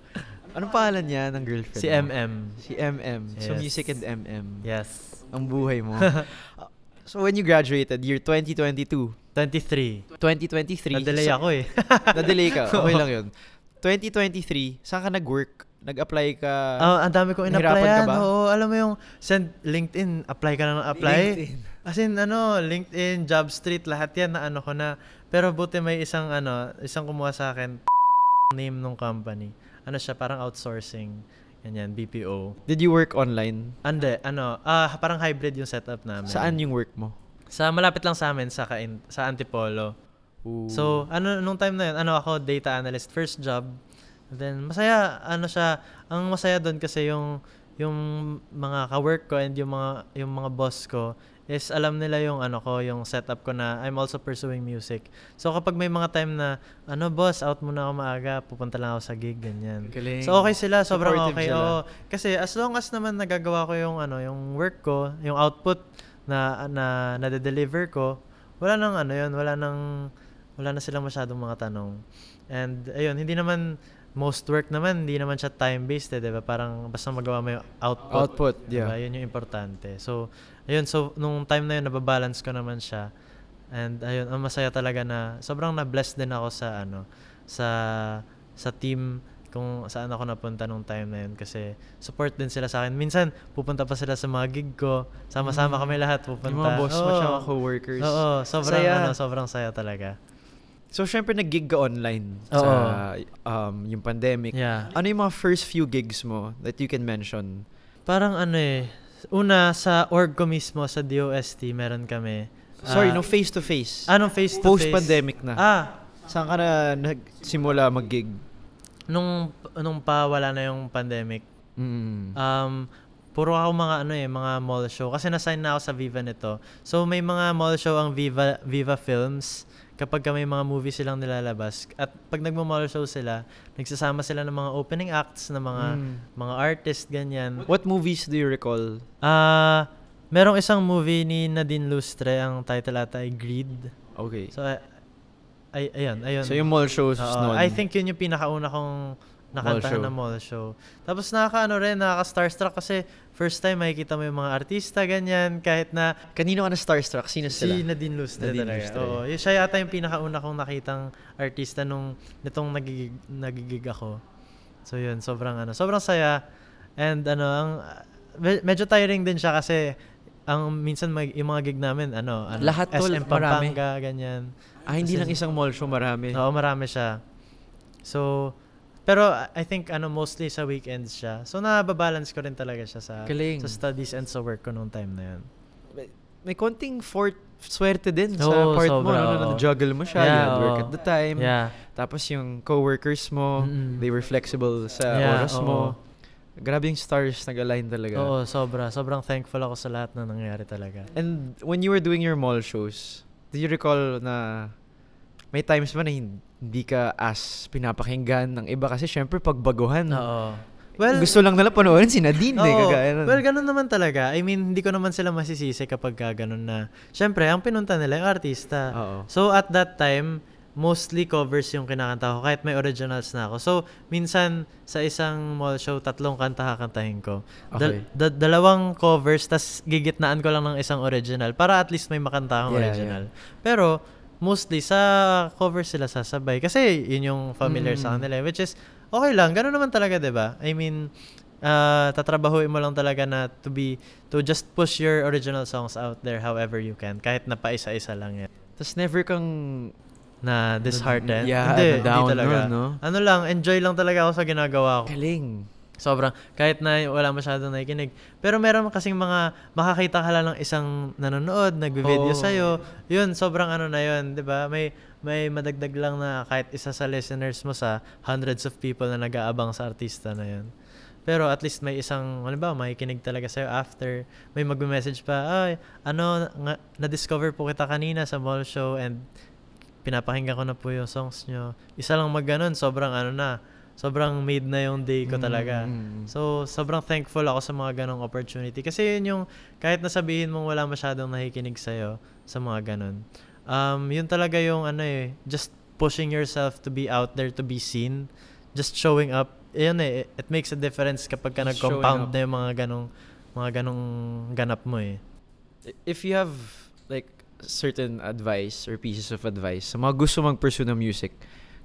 Anong pangalan niya ng girlfriend Si mo? MM. Si MM. So, Yes. music and MM. Yes. Ang buhay mo. So, when you graduated, year 2022, 23. 2023. Na-delay ako eh. Na-delay ka. Okay lang yun. 2023, saan ka nag-work? Nag-apply ka? Ang dami kong Nahirapan ka in-applyan. ba? Oo, alam mo yung send LinkedIn, apply ka na ng apply. LinkedIn. As in, LinkedIn, JobStreet, lahat yan na ko na. Pero buti may isang kumuha sa akin, name nung company. Ano siya, parang outsourcing. Ganyan, BPO. Did you work online? Ande, parang hybrid yung setup namin. Saan yung work mo? Sa malapit lang sa amin, sa Antipolo. Ooh. So, nung time na yun, ako, data analyst, first job. Then, masaya, ang masaya doon kasi yung mga ka-work ko and yung mga boss ko is alam nila yung yung setup ko na I'm also pursuing music. So, kapag may mga time na, boss, out muna ako maaga, pupunta lang ako sa gig, ganyan. Galing. So, okay sila, sobrang Supportive okay. sila. Oo. Kasi as long as naman nagagawa ko yung work ko, yung output na nade-deliver ko, wala na silang masyadong mga tanong. And ayun, most work naman, hindi naman siya time-based, diba? Parang basta magawa mo yung output. Yeah. Diba? Yun yung importante. So, ayun, nung time na yun, nababalance ko naman siya. And ayun, ang masaya talaga na, sobrang na-bless din ako sa team kung saan ako napunta nung time na yun. Kasi support din sila sa akin. Minsan, pupunta pa sila sa mga gig ko. Sama-sama kami lahat pupunta. Yung mga boss mo siya, mga co-workers. Oo, Saya. sobrang saya talaga. So, syempre nag-gig ka online Oo. sa yung pandemic. Yeah. Ano yung mga first few gigs mo that you can mention? Parang una sa org ko mismo, sa DOST, meron kami. Sorry, no, face-to-face. Anong face-to-face? Post-pandemic na. Saan ka na nagsimula mag-gig? Nung wala na yung pandemic, puro ako mga mall show. Kasi na-sign na ako sa Viva nito. So, may mga mall show ang Viva Films kapag may mga movies silang nilalabas. At pag nagmo-mall show sila, nagsasama sila ng mga opening acts na mga artist, ganyan. What movies do you recall? Merong isang movie ni Nadine Lustre, ang title ata ay Greed. Okay. So, ayun. So, yung mall shows noon. I think yun yung pinakauna kong nakantahan na mall show. Tapos nakaka-starstruck kasi first time makikita mo yung mga artista, ganyan, kahit na Kanino ka na starstruck? Sino sila? si Nadine Lustre Nadine talaga. Lustre. Oo, siya yata yung pinakauna kong nakitang artista nitong nagigig ako. So yun, sobrang saya. And medyo tiring din siya kasi minsan yung mga gig namin, Lahat tol, SM marami. Pampanga, ganyan. Hindi lang isang mall show, marami. Oo, marami siya. So, pero I think mostly sa weekends siya. So nababalance ko rin talaga siya sa studies and sa work ko nung time na yun. May konting swerte din sa Oo, part sobra, mo. oo. Na-juggle mo siya. Yeah, You had work oo. at the time. Yeah. Tapos yung co-workers mo, they were flexible sa Yeah, oras mo. Grabe yung stars nag-align talaga. Oo, sobra. Sobrang thankful ako sa lahat na nangyari talaga. And when you were doing your mall shows, do you recall na may times ba na hindi ka pinapakinggan ng iba? Kasi syempre pagbaguhan. Oo. Well, gusto lang nila panoorin si Nadine. Kagaya nun. Well, ganun naman talaga. I mean, hindi ko naman sila masisisi kapag ganun na. Syempre, ang pinunta nila yung artista. Oo. So, at that time, mostly covers yung kinakanta ko kahit may originals na ako. So, minsan sa isang mall show, 3 kanta kakantahin ko. Okay. Dalawang covers, tas gigitnaan ko lang ng isang original para at least may makanta akong original. Pero, mostly sa cover sila sasabay kasi yun yung familiar sa kanila, which is okay lang, gano'n naman talaga, 'di ba? I mean, tatrabahuin mo lang talaga na to just push your original songs out there however you can, kahit na paisa-isa lang yan. Tapos never kang disheartened. Yeah, hindi down talaga. no? Ano lang, enjoy lang talaga ako sa ginagawa ko. Galing. Sobrang, kahit na wala masyadong nakikinig. Pero meron kasing mga, makakita ka lang ng isang nanonood, nagbe-video sa'yo. Yun, sobrang ano na yun, di ba? May madagdag lang na kahit isa sa listeners mo sa hundreds of people na nag-aabang sa artista na yun. Pero at least may isang, ano ba, makikinig talaga sa'yo after. May mag-message pa, ay, na-discover po kita kanina sa mall show and pinapakinggan ko na po yung songs nyo. Isa lang mag-ganon, sobrang made na yung day ko talaga. So, sobrang thankful ako sa mga ganong opportunity. Kasi yun yung, kahit nasabihin mong wala masyadong nakikinig sa'yo sa mga ganon. Yun talaga yung, just pushing yourself to be out there, to be seen. Just showing up. Yun it makes a difference kapag ka nag-compound na yung mga ganong ganap mo eh. If you have, like, certain advice or pieces of advice sa mga gusto mag-pursue ng music,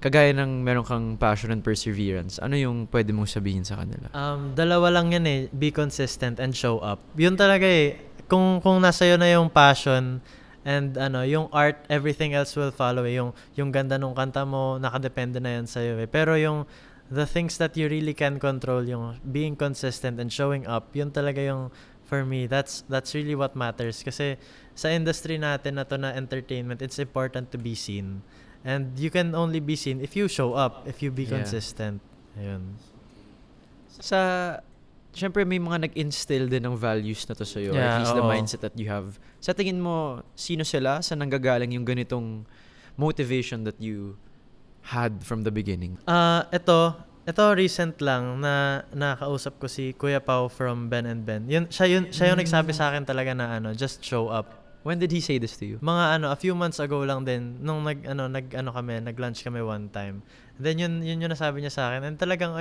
kagaya ng meron kang passion and perseverance, ano yung pwede mong sabihin sa kanila? Dalawa lang yan eh. Be consistent and show up. Yun talaga eh. Kung nasa iyo na yung passion and yung art, everything else will follow eh. Yung ganda ng kanta mo, nakadepende na yan sa'yo eh. Pero the things that you really can control, yung being consistent and showing up, yun talaga yung, for me, that's really what matters. Kasi sa industry natin na to na entertainment, it's important to be seen. And you can only be seen if you show up, if you be consistent. Ayun. Siyempre may mga nag-instill din ng values na to sa'yo, or at least the mindset that you have. Sa tingin mo, sino sila? Saan nanggagaling yung ganitong motivation that you had from the beginning? Ito recent lang na nakausap ko si Kuya Pao from Ben and Ben. Siya yung nagsabi sa akin talaga na just show up. When did he say this to you? Mga a few months ago lang din nung nag-lunch kami one time. Then yun yung nasabi niya sa akin. And talagang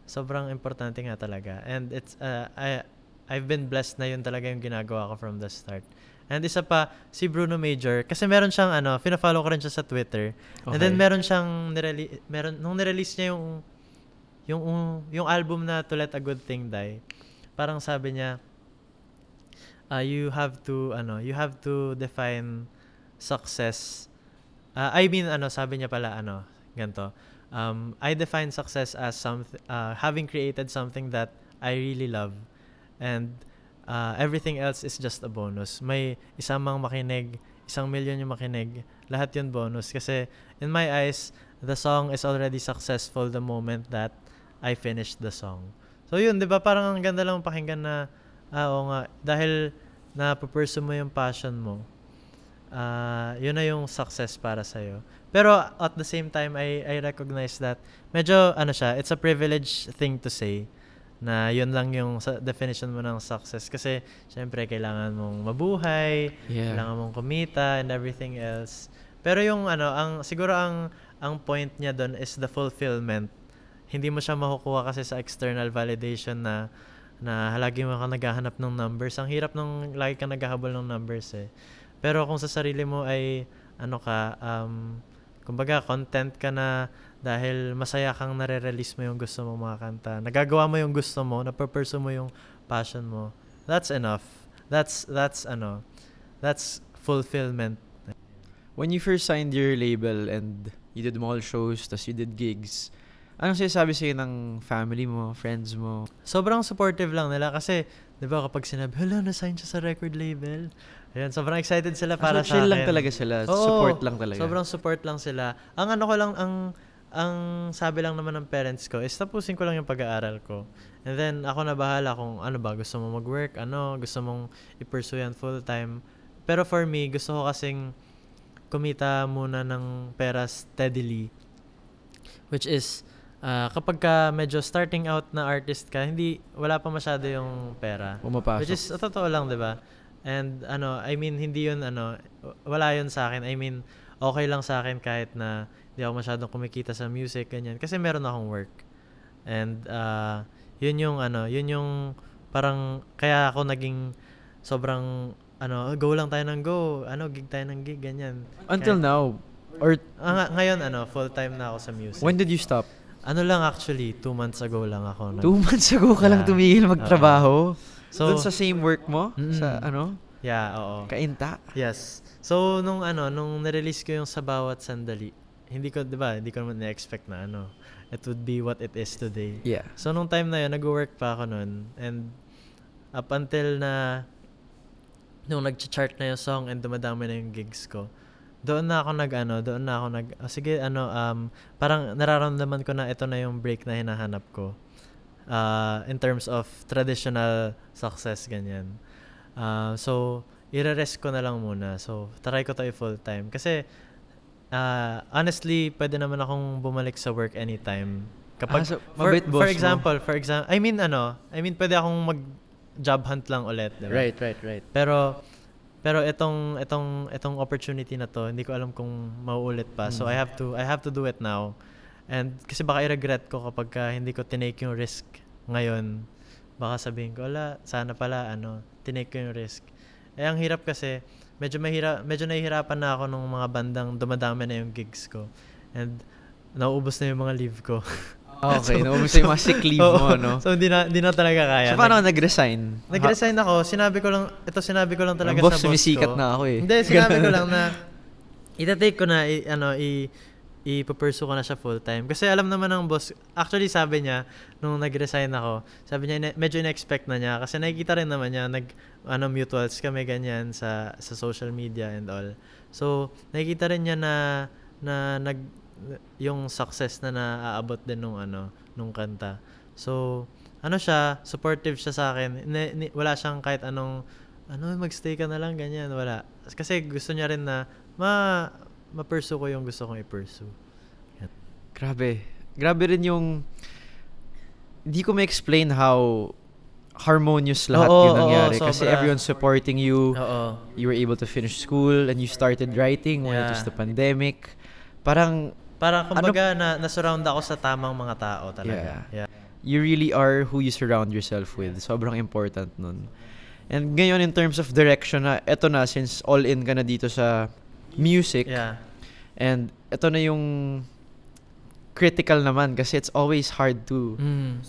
sobrang importante nga talaga. And it's I've been blessed na yun talaga yung ginagawa ko from the start. And isa pa si Bruno Major kasi meron siyang fina-follow ko rin siya sa Twitter. Okay. And then meron siyang nung nirelease niya yung album na To Let a Good Thing Die. Parang sabi niya you have to define success. Sabi niya pala ganito. I define success as having created something that I really love, and everything else is just a bonus. May isang mang makinig, 1,000,000 yung makinig, lahat yun bonus. Kasi in my eyes, the song is already successful the moment that I finished the song. So yun, di ba? Parang ang ganda lang pakinggan na oo nga, dahil na-pursue mo yung passion mo, yun na yung success para sa'yo. Pero at the same time, I recognize that medyo, it's a privilege thing to say na yun lang yung definition mo ng success. Kasi, syempre, kailangan mong mabuhay, kailangan mong kumita, and everything else. Pero yung, siguro ang point niya doon is the fulfillment. Hindi mo siya makukuha kasi sa external validation na lagi mo ka naghahanap ng numbers. Ang hirap nung lagi ka naghahabol ng numbers eh. Pero kung sa sarili mo ay kumbaga content ka na dahil masaya kang nare-release mo yung gusto mong mga kanta. Nagagawa mo yung gusto mo, napupursue mo yung passion mo. That's enough. That's fulfillment. When you first signed your label and you did mall shows, tas you did gigs, anong sinasabi sa'yo ng family mo, friends mo? Sobrang supportive lang nila kasi, di ba kapag sinabi, hala, na-sign siya sa record label. Ayan, sobrang excited sila para sa akin. Chill lang talaga sila. Support lang talaga. Sobrang support lang sila. Ang sabi lang naman ng parents ko is tapusin ko lang yung pag-aaral ko. And then, ako na bahala kung gusto mo mag-work, gusto mong i-pursue yan full-time. Pero for me, gusto ko kasing kumita muna ng pera steadily. Which is, kapag ka medyo starting out na artist ka, wala pa masyado yung pera. Pumapasok. Which is, totoo lang, di ba? And, hindi yun, wala yun sa akin. Okay lang sa akin kahit na hindi ako masyadong kumikita sa music, ganyan. Kasi meron akong work. And, yun yung parang, kaya ako naging sobrang, go lang tayo ng go, gig tayo ng gig, ganyan. Until now? Or ngayon, full-time na ako sa music. When did you stop? Lang actually, 2 months ago lang ako. 2 months ago ka lang tumigil magtrabaho? So, doon sa same work mo? Sa Yeah, oo. Kainta? Yes. So, nung nirelease ko yung Sa Bawat Sandali, hindi ko naman na-expect na it would be what it is today. Yeah. So nung time na yun, nag-work pa ako nun. And up until na nung nag-chart na yung song and dumadami na yung gigs ko, doon na ako parang nararamdaman ko na ito na yung break na hinahanap ko. In terms of traditional success, ganyan. So, i-rest ko na lang muna. So, try ko to full time. Kasi, honestly, pwede naman akong bumalik sa work anytime. Kapag, so, for boss example, I mean, pwede akong mag-job hunt lang ulit. Diba? Right. Pero itong opportunity na to, hindi ko alam kung mauulit pa. So, I have to do it now. And kasi baka i-regret ko kapag hindi ko tinake yung risk ngayon. Baka sabihin ko, sana pala, tinake ko yung risk. Ang hirap kasi, medyo nahihirapan na ako nung mga bandang dumadami na yung gigs ko. And nauubos na yung mga leave ko. Okay, naubos na yung mga sick leave mo, no? So, hindi na talaga kaya. So, paano nag-resign? Nag-resign ako. Sinabi ko lang talaga boss, sa boss ko. sumisikat na ako eh. Hindi, sinabi ko lang na ita-take ko na, ipupursue ko na siya full time. Kasi alam naman ng boss, actually sabi niya, nung nag-resign ako, sabi niya, medyo in-expect na niya. Kasi nakikita rin naman niya, mutuals kami ganyan sa social media and all. So, nakikita rin niya na yung success na naaabot din nung kanta. So, supportive siya sa akin. Wala siyang kahit magstay ka na lang, ganyan, wala. Kasi gusto niya rin na ma-pursue ko yung gusto kong i-pursue. Yan. Grabe rin yung hindi ko ma-explain how harmonious lahat yung nangyari. Kasi everyone's supporting you. You were able to finish school and you started writing when it was the pandemic. Parang kumbaga na-surround ako sa tamang mga tao talaga. Yeah. You really are who you surround yourself with. Sobrang important nun. And ngayon in terms of direction eto na, since all in ka na dito sa music. Yeah. And ito na yung critical naman kasi it's always hard to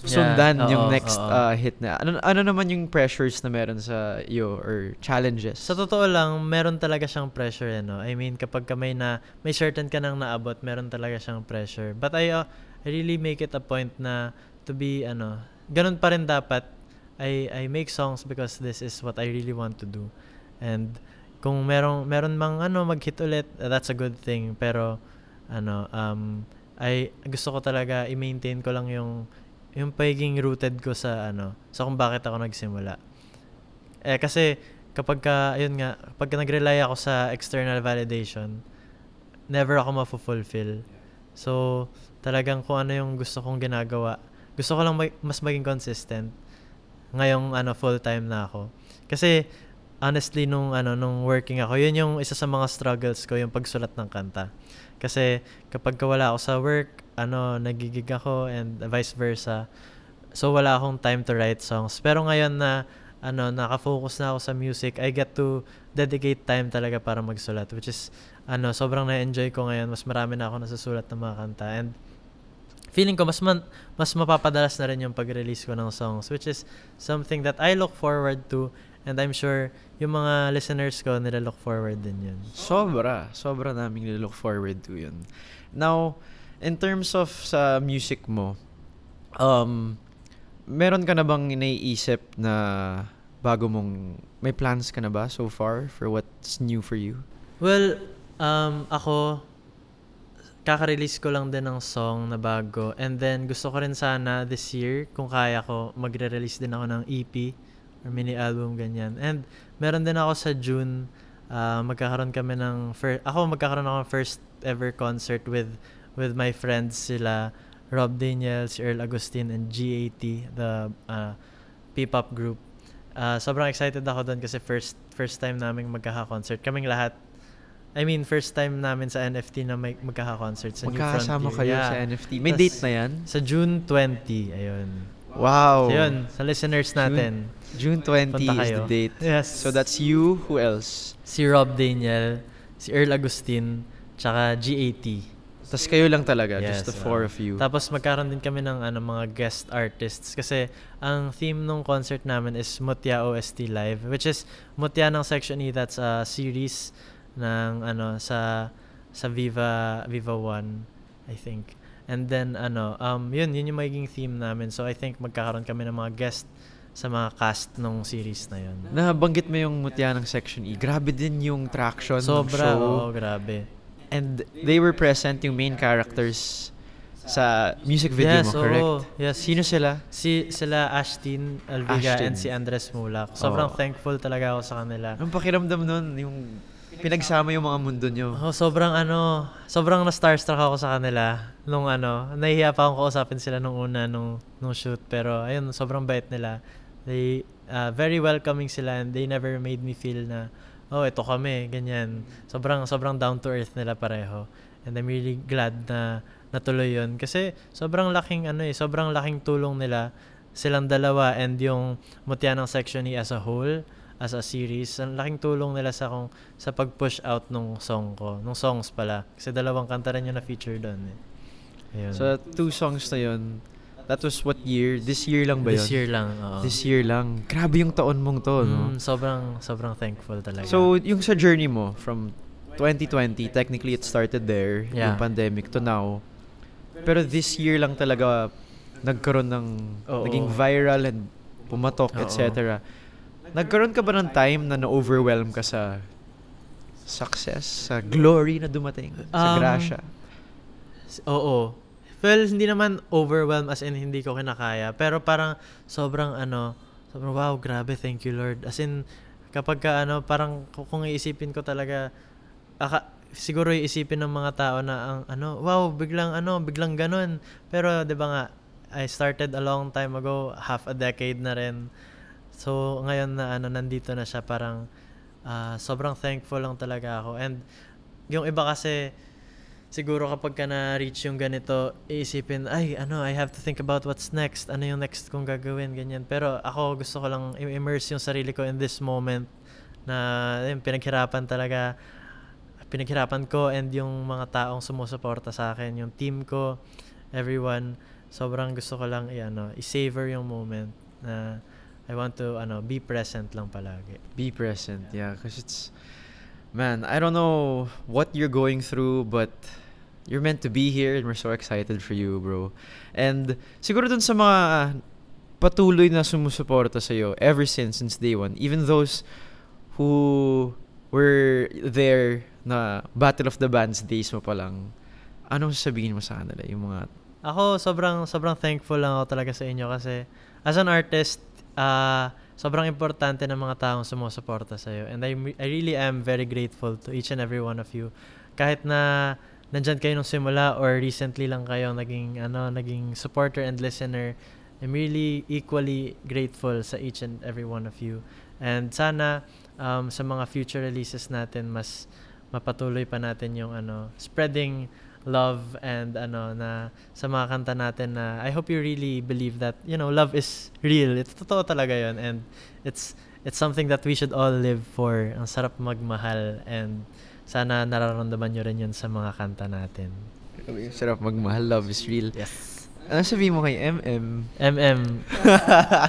sundan yung next hit na. Ano naman yung pressures na meron sa iyo or challenges? Sa totoo lang, meron talaga siyang pressure, I mean, kapag may certain ka nang naabot, meron talaga siyang pressure. But I really make it a point na to be ganun pa rin dapat. I make songs because this is what I really want to do. And kung meron mang mag-hit ulit, that's a good thing. Pero gusto ko talaga i-maintain ko lang yung pagiging rooted ko sa kung bakit ako nagsimula. Kasi kapag nag-rely ako sa external validation, never ako mafulfill. So, talagang kung ano yung gusto kong ginagawa, gusto ko lang mas maging consistent. Ngayong full-time na ako. Kasi honestly nung working ako, yun yung isa sa mga struggles ko, yung pagsulat ng kanta. Kasi kapag wala ako sa work, nagigig ako and vice versa. So wala akong time to write songs. Pero ngayon na naka-focus na ako sa music, I get to dedicate time talaga para magsulat, which is sobrang na-enjoy ko ngayon. Mas marami na ako nasusulat ng mga kanta and feeling ko mas mapapadalas na rin yung pag-release ko ng songs, which is something that I look forward to. And I'm sure yung mga listeners ko nila-look forward din yun. Sobra naming nila-look forward to yun. Now, in terms of sa music mo, meron ka na bang naiisip na may plans ka na ba so far for what's new for you? Well, ako, kaka-release ko lang din ng song na bago. And then, gusto ko rin sana this year, kung kaya ko, magre-release din ako ng EP or mini album, ganyan. And meron din ako sa June, magkakaroon ako ng first ever concert with my friends, sila Rob Daniel, si Earl Agustin, and GAT, the P-pop group. Sobrang excited ako doon kasi first time naming magkaka-concert. Kaming lahat. I mean, first time namin sa NFT na magkaka-concert sa New Frontier. Magkakasama kayo sa NFT. May date na yan? Sa June 20, ayun. Wow. So yun, sa listeners natin. June 20 is the date. Yes. So that's you, who else? Si Rob Daniel, si Earl Agustin, tsaka GAT. Tas kayo lang talaga, Yes, just the four of you. Tapos magkaroon din kami ng mga guest artists kasi ang theme ng concert namin is Mutya OST Live, which is Mutya ng Section E. That's a series ng sa Viva 1, I think. And then yun yung magiging theme namin. So I think magkakaroon kami ng mga guest sa mga cast ng series na yun. Nabanggit mo yung Mutya ng Section E. Grabe din yung traction ng Sobra, show. oo, grabe. And they were present, yung main characters sa music video mo, correct? Oo, yes. Sino sila? Sila Ashtin Alviga Ashtin. and si Andres Mulak. Sobrang thankful talaga ako sa kanila. Anong pakiramdam nun? Yung pinagsama yung mga mundo nyo. Oh, sobrang na-starstruck ako sa kanila nung nahihiya pa akong kausapin sila nung una nung shoot, pero ayun, sobrang bait nila. They very welcoming sila and they never made me feel na ito kami, ganyan. Sobrang down to earth nila pareho. And I'm really glad na natuloy yun kasi sobrang laking tulong nila silang dalawa and yung Mutya ng Section E as a whole, as a series. Ang laking tulong nila sa pag-push out nung songs pala. Kasi 2 kanta rin yung na-feature doon eh. Ayun. So, 2 songs na yun. That was what year? This year lang ba yun? This year lang, oo. This year lang. Grabe yung taon mong to, no? Sobrang thankful talaga. So, yung sa journey mo from 2020, technically it started there, yung pandemic, to now. Pero this year lang talaga nagkaroon ng naging viral and pumatok, etc. Nagkaroon ka ba ng time na na-overwhelm ka sa success, sa glory na dumating, sa grasya? Oo. Well, hindi naman overwhelmed as in hindi ko kinakaya. Pero parang sobrang wow, grabe, thank you Lord. As in, kapag parang kung iisipin ko talaga, siguro iisipin ng mga tao na wow, biglang ganun. Pero 'di ba nga, I started a long time ago, half a decade na rin. So ngayon na nandito na siya, parang sobrang thankful lang talaga ako. And yung iba kasi siguro kapag ka na-reach yung ganito, iisipin, I have to think about what's next. Ano yung next kong gagawin, ganyan. Pero ako gusto ko lang immerse yung sarili ko in this moment na pinaghirapan ko and yung mga taong sumusuporta sa akin, yung team ko, everyone. Sobrang gusto ko lang i-savor yung moment na I want to be present lang palagi. Be present, yeah. Because it's, man, I don't know what you're going through, but you're meant to be here and we're so excited for you, bro. And siguro dun sa mga patuloy na sumusuporta sa'yo ever since day one, even those who were there na Battle of the Bands days mo pa lang, anong sasabihin mo sa kanila? Yung mga... Ako, sobrang thankful lang ako talaga sa inyo kasi as an artist, sobrang importante ng mga taong sumusuporta sa'yo. And I really am very grateful to each and every one of you. Kahit na nandyan kayo nung simula or recently lang kayo naging supporter and listener, I'm really equally grateful sa each and every one of you. And sana sa mga future releases natin, mas mapatuloy pa natin yung spreading love and na sa mga kanta natin na I hope you really believe that love is real. It's totoo talaga yun, and it's something that we should all live for. Ang sarap magmahal, and sana nararamdaman nyo rin yun sa mga kanta natin. Sarap magmahal, love is real. Yes. Ano sabihin mo kay MM?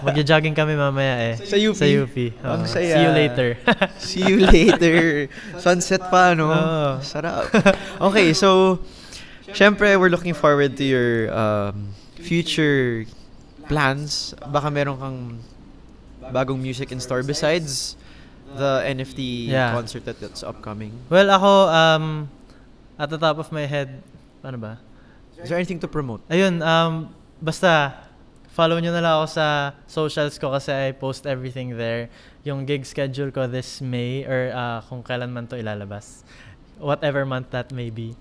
Magja-jogging kami mamaya eh. Sa UP? Sa UP. Ang saya. See you later. See you later. Sunset pa, no? Sarap. Okay, so syempre, we're looking forward to your future plans. Baka meron kang bagong music in store besides the NFT concert that's upcoming. Well, ako, at the top of my head, ano ba? Is there anything to promote? Ayun, basta follow nyo na lang ako sa socials ko kasi I post everything there. Yung gig schedule ko this May or kung kailan man to ilalabas. Whatever month that may be.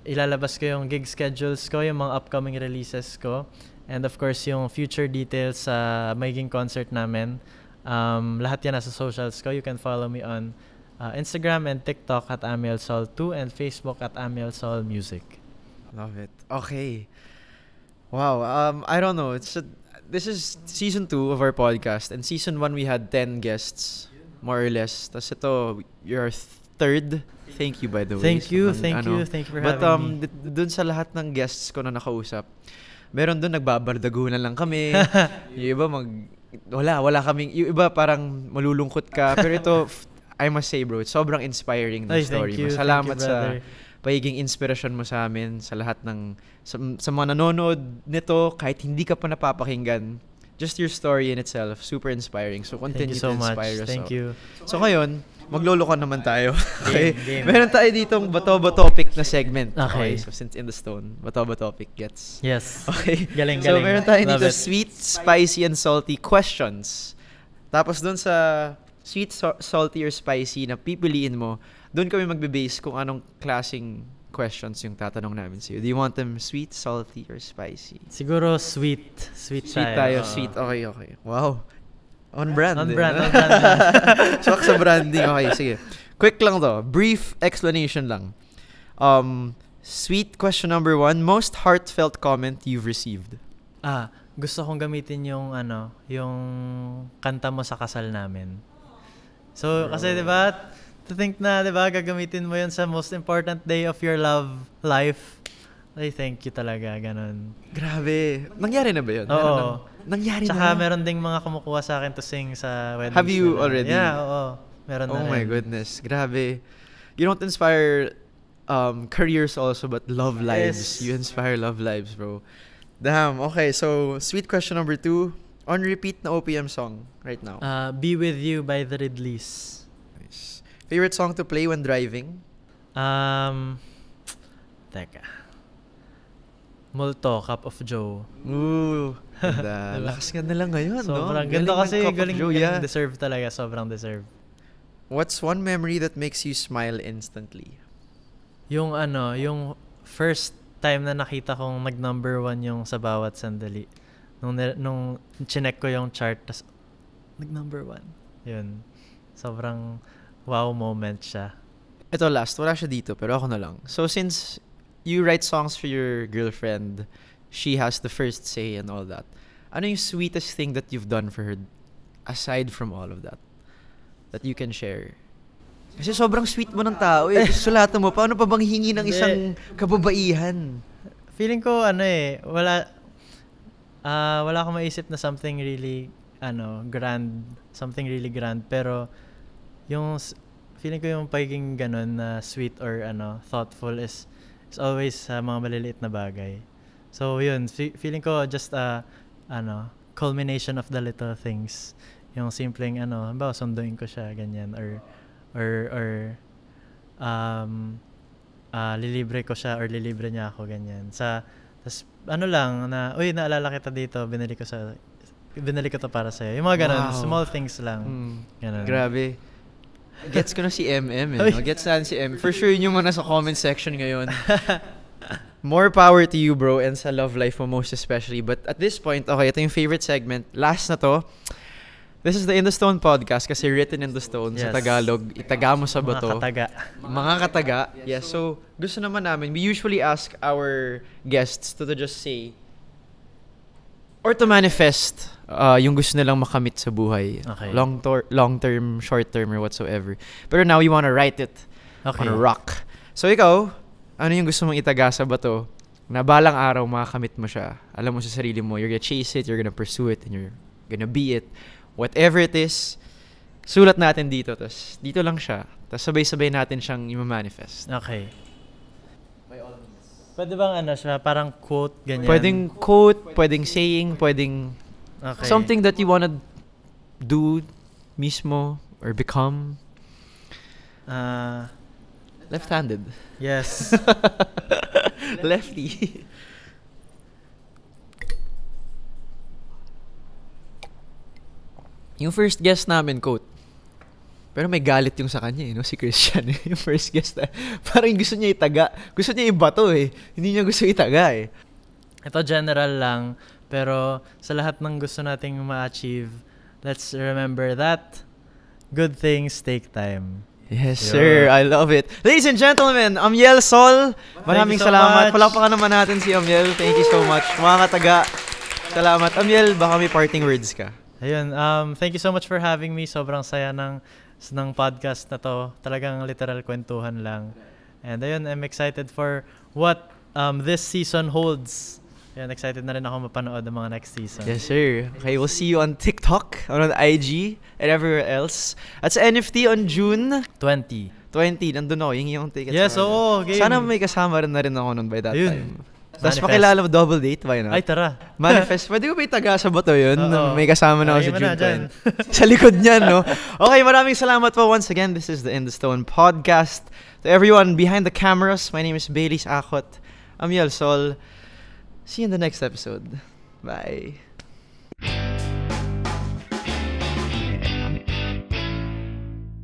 Ilalabas ko yung gig schedules ko, yung mga upcoming releases ko. And of course, yung future details sa magiging concert namin. Lahat yan nasa socials ko. You can follow me on Instagram and TikTok at AmielSol2 and Facebook at AmielSolMusic. Love it. Okay. Wow. I don't know. This is season 2 of our podcast, and season 1 we had 10 guests, more or less. Tas ito, you're third. Thank you, by the way. Thank you for having me. But dun sa lahat ng guests ko na nakausap, meron dun nagbabardagunan lang kami. Yung iba wala kaming, yung iba parang malulungkot ka. Pero ito, I must say, bro, it's sobrang inspiring na story mo. Salamat sa pagiging inspirasyon mo sa amin, sa lahat ng, sa mga nanonood nito, kahit hindi ka pa napapakinggan. Just your story in itself, super inspiring. So, Thank continue you so to much. inspire us. Thank you. So, ngayon, maglolokan naman tayo. Okay? Game. Meron tayo ditong Bato-Ba Topic na segment. Okay. So, since in the stone, Bato-Ba Topic gets. Yes. Okay. Galing. So, meron tayo Love dito it. sweet, spicy, and salty questions. Tapos dun sa sweet, salty, or spicy na pipiliin mo, dun kami magbe-base kung anong klaseng questions yung tatanong namin sa'yo. Do you want them sweet, salty, or spicy? Siguro sweet. Sweet Tayo. Oo. Sweet. Okay. Wow. On brand. On eh, brand, no? on brand lang. Swak sa branding. Okay, sige. Quick lang to. Brief explanation lang. Sweet question number 1. Most heartfelt comment you've received? Gusto kong gamitin yung yung kanta mo sa kasal namin. So, kasi 'di ba, to think na 'di ba gagamitin mo 'yun sa most important day of your love life. I thank you talaga, ganun. Grabe. Nangyari na ba yun? Oo. Nangyari Tsaka na? meron ding mga kumukuha sa akin to sing sa weddings. Have you nila. already? Yeah, oo. Meron na Oh rin. my goodness. Grabe. You don't inspire careers also, but love lives. Yes. You inspire love lives, bro. Damn. Okay, so sweet question number 2. On repeat na OPM song right now. Be With You by the Ridleys. Nice. Favorite song to play when driving? Teka. Multo, Cup of Joe. Ooh. Ganda. Diba? Lakas ganda lang ngayon, no? Sobrang ganda ng kasi, Cup of galing, Joe, galing yeah. deserve talaga. Sobrang deserve. What's one memory that makes you smile instantly? Yung yung first time na nakita kong nag-number 1 yung sa bawat sandali. Nung chinek ko yung chart, tas nag-number 1. Yun. Sobrang wow moment siya. Ito last, wala siya dito, pero ako na lang. So since you write songs for your girlfriend, she has the first say and all that. Ano yung sweetest thing that you've done for her aside from all of that you can share? Kasi sobrang sweet mo ng tao eh. Sulatan mo, paano pa bang hingi ng isang kababaihan? Feeling ko wala akong maisip na something really grand, something really grand, pero yung feeling ko yung pagiging ganun na sweet or thoughtful is always sa mga maliliit na bagay. So yun, feeling ko just culmination of the little things. Yung simpleng halimbawa sunduin ko siya ganyan or lilibre ko siya or lilibre niya ako ganyan. Tas lang na naalala kita dito, binili ko to para sa'yo. Yung mga ganun, Wow. small things lang. Ganun. Grabe. Gets ko na si MM eh. No? Gets na si M. For sure, yun yung mga nasa comment section ngayon. More power to you, bro, and sa love life mo most especially. But at this point, okay, ito yung favorite segment. Last na to. This is the In the Stone podcast kasi written in the stone sa Yes. Tagalog. Itaga mo sa bato. Mga kataga. Mga kataga. Yes, so gusto naman namin, we usually ask our guests to just say or to manifest yung gusto nilang makamit sa buhay. Okay. Long term, short term, or whatsoever. Pero now we wanna write it Okay. on a rock. So ikaw, ano yung gusto mong itaga sa bato na balang araw makakamit mo siya? Alam mo sa sarili mo, you're gonna chase it, you're gonna pursue it, and you're gonna be it. Whatever it is, sulat natin dito. Tas dito lang siya. Tas sabay-sabay natin siyang i-manifest. Okay. Pwede bang siya, parang quote, ganyan? Pwedeng quote, pwedeng saying, pwedeng okay. something that you wanna do mismo or become. Left-handed. Yes. Lefty. Yung first guest namin, quote. Pero may galit yung sa kanya, no? Si Christian, yung first guest. Parang gusto niya itaga. Gusto niya ibato, eh. Hindi niya gusto itaga, eh. Ito general lang, pero sa lahat ng gusto nating ma-achieve, let's remember that good things take time. Yes, Yeah. sir. I love it. Ladies and gentlemen, Amiel Sol. Maraming so salamat. much. Palakpakan naman natin si Amiel. Thank you so much. Mga kataga, salamat. Amiel, baka may parting words ka. Ayun, thank you so much for having me. Sobrang saya ng podcast na to. Talagang literal kwentuhan lang. And ayun, I'm excited for what this season holds. Ayun, excited na rin ako mapanood ng mga next season. Yes, sir. Okay, we'll see you on TikTok, on IG, and everywhere else. At sa NFT on June 20. 20, nandun ako, yung ticket. Yes, sa kanya. oo, game. Sana may kasama rin na rin ako nun by that Ayun. time. Tapos Manifest. pakilala mo double date, why not? Ay, tara. Manifest. Pwede ko ba itaga sa bato yun? Oo. May kasama na ako Lagay sa mo na June dyan. 20. Sa likod niyan, no? Okay, maraming salamat po once again. This is the In the Stone podcast. To everyone behind the cameras, my name is Baileys Akot. I'm Yel Sol. See you in the next episode. Bye.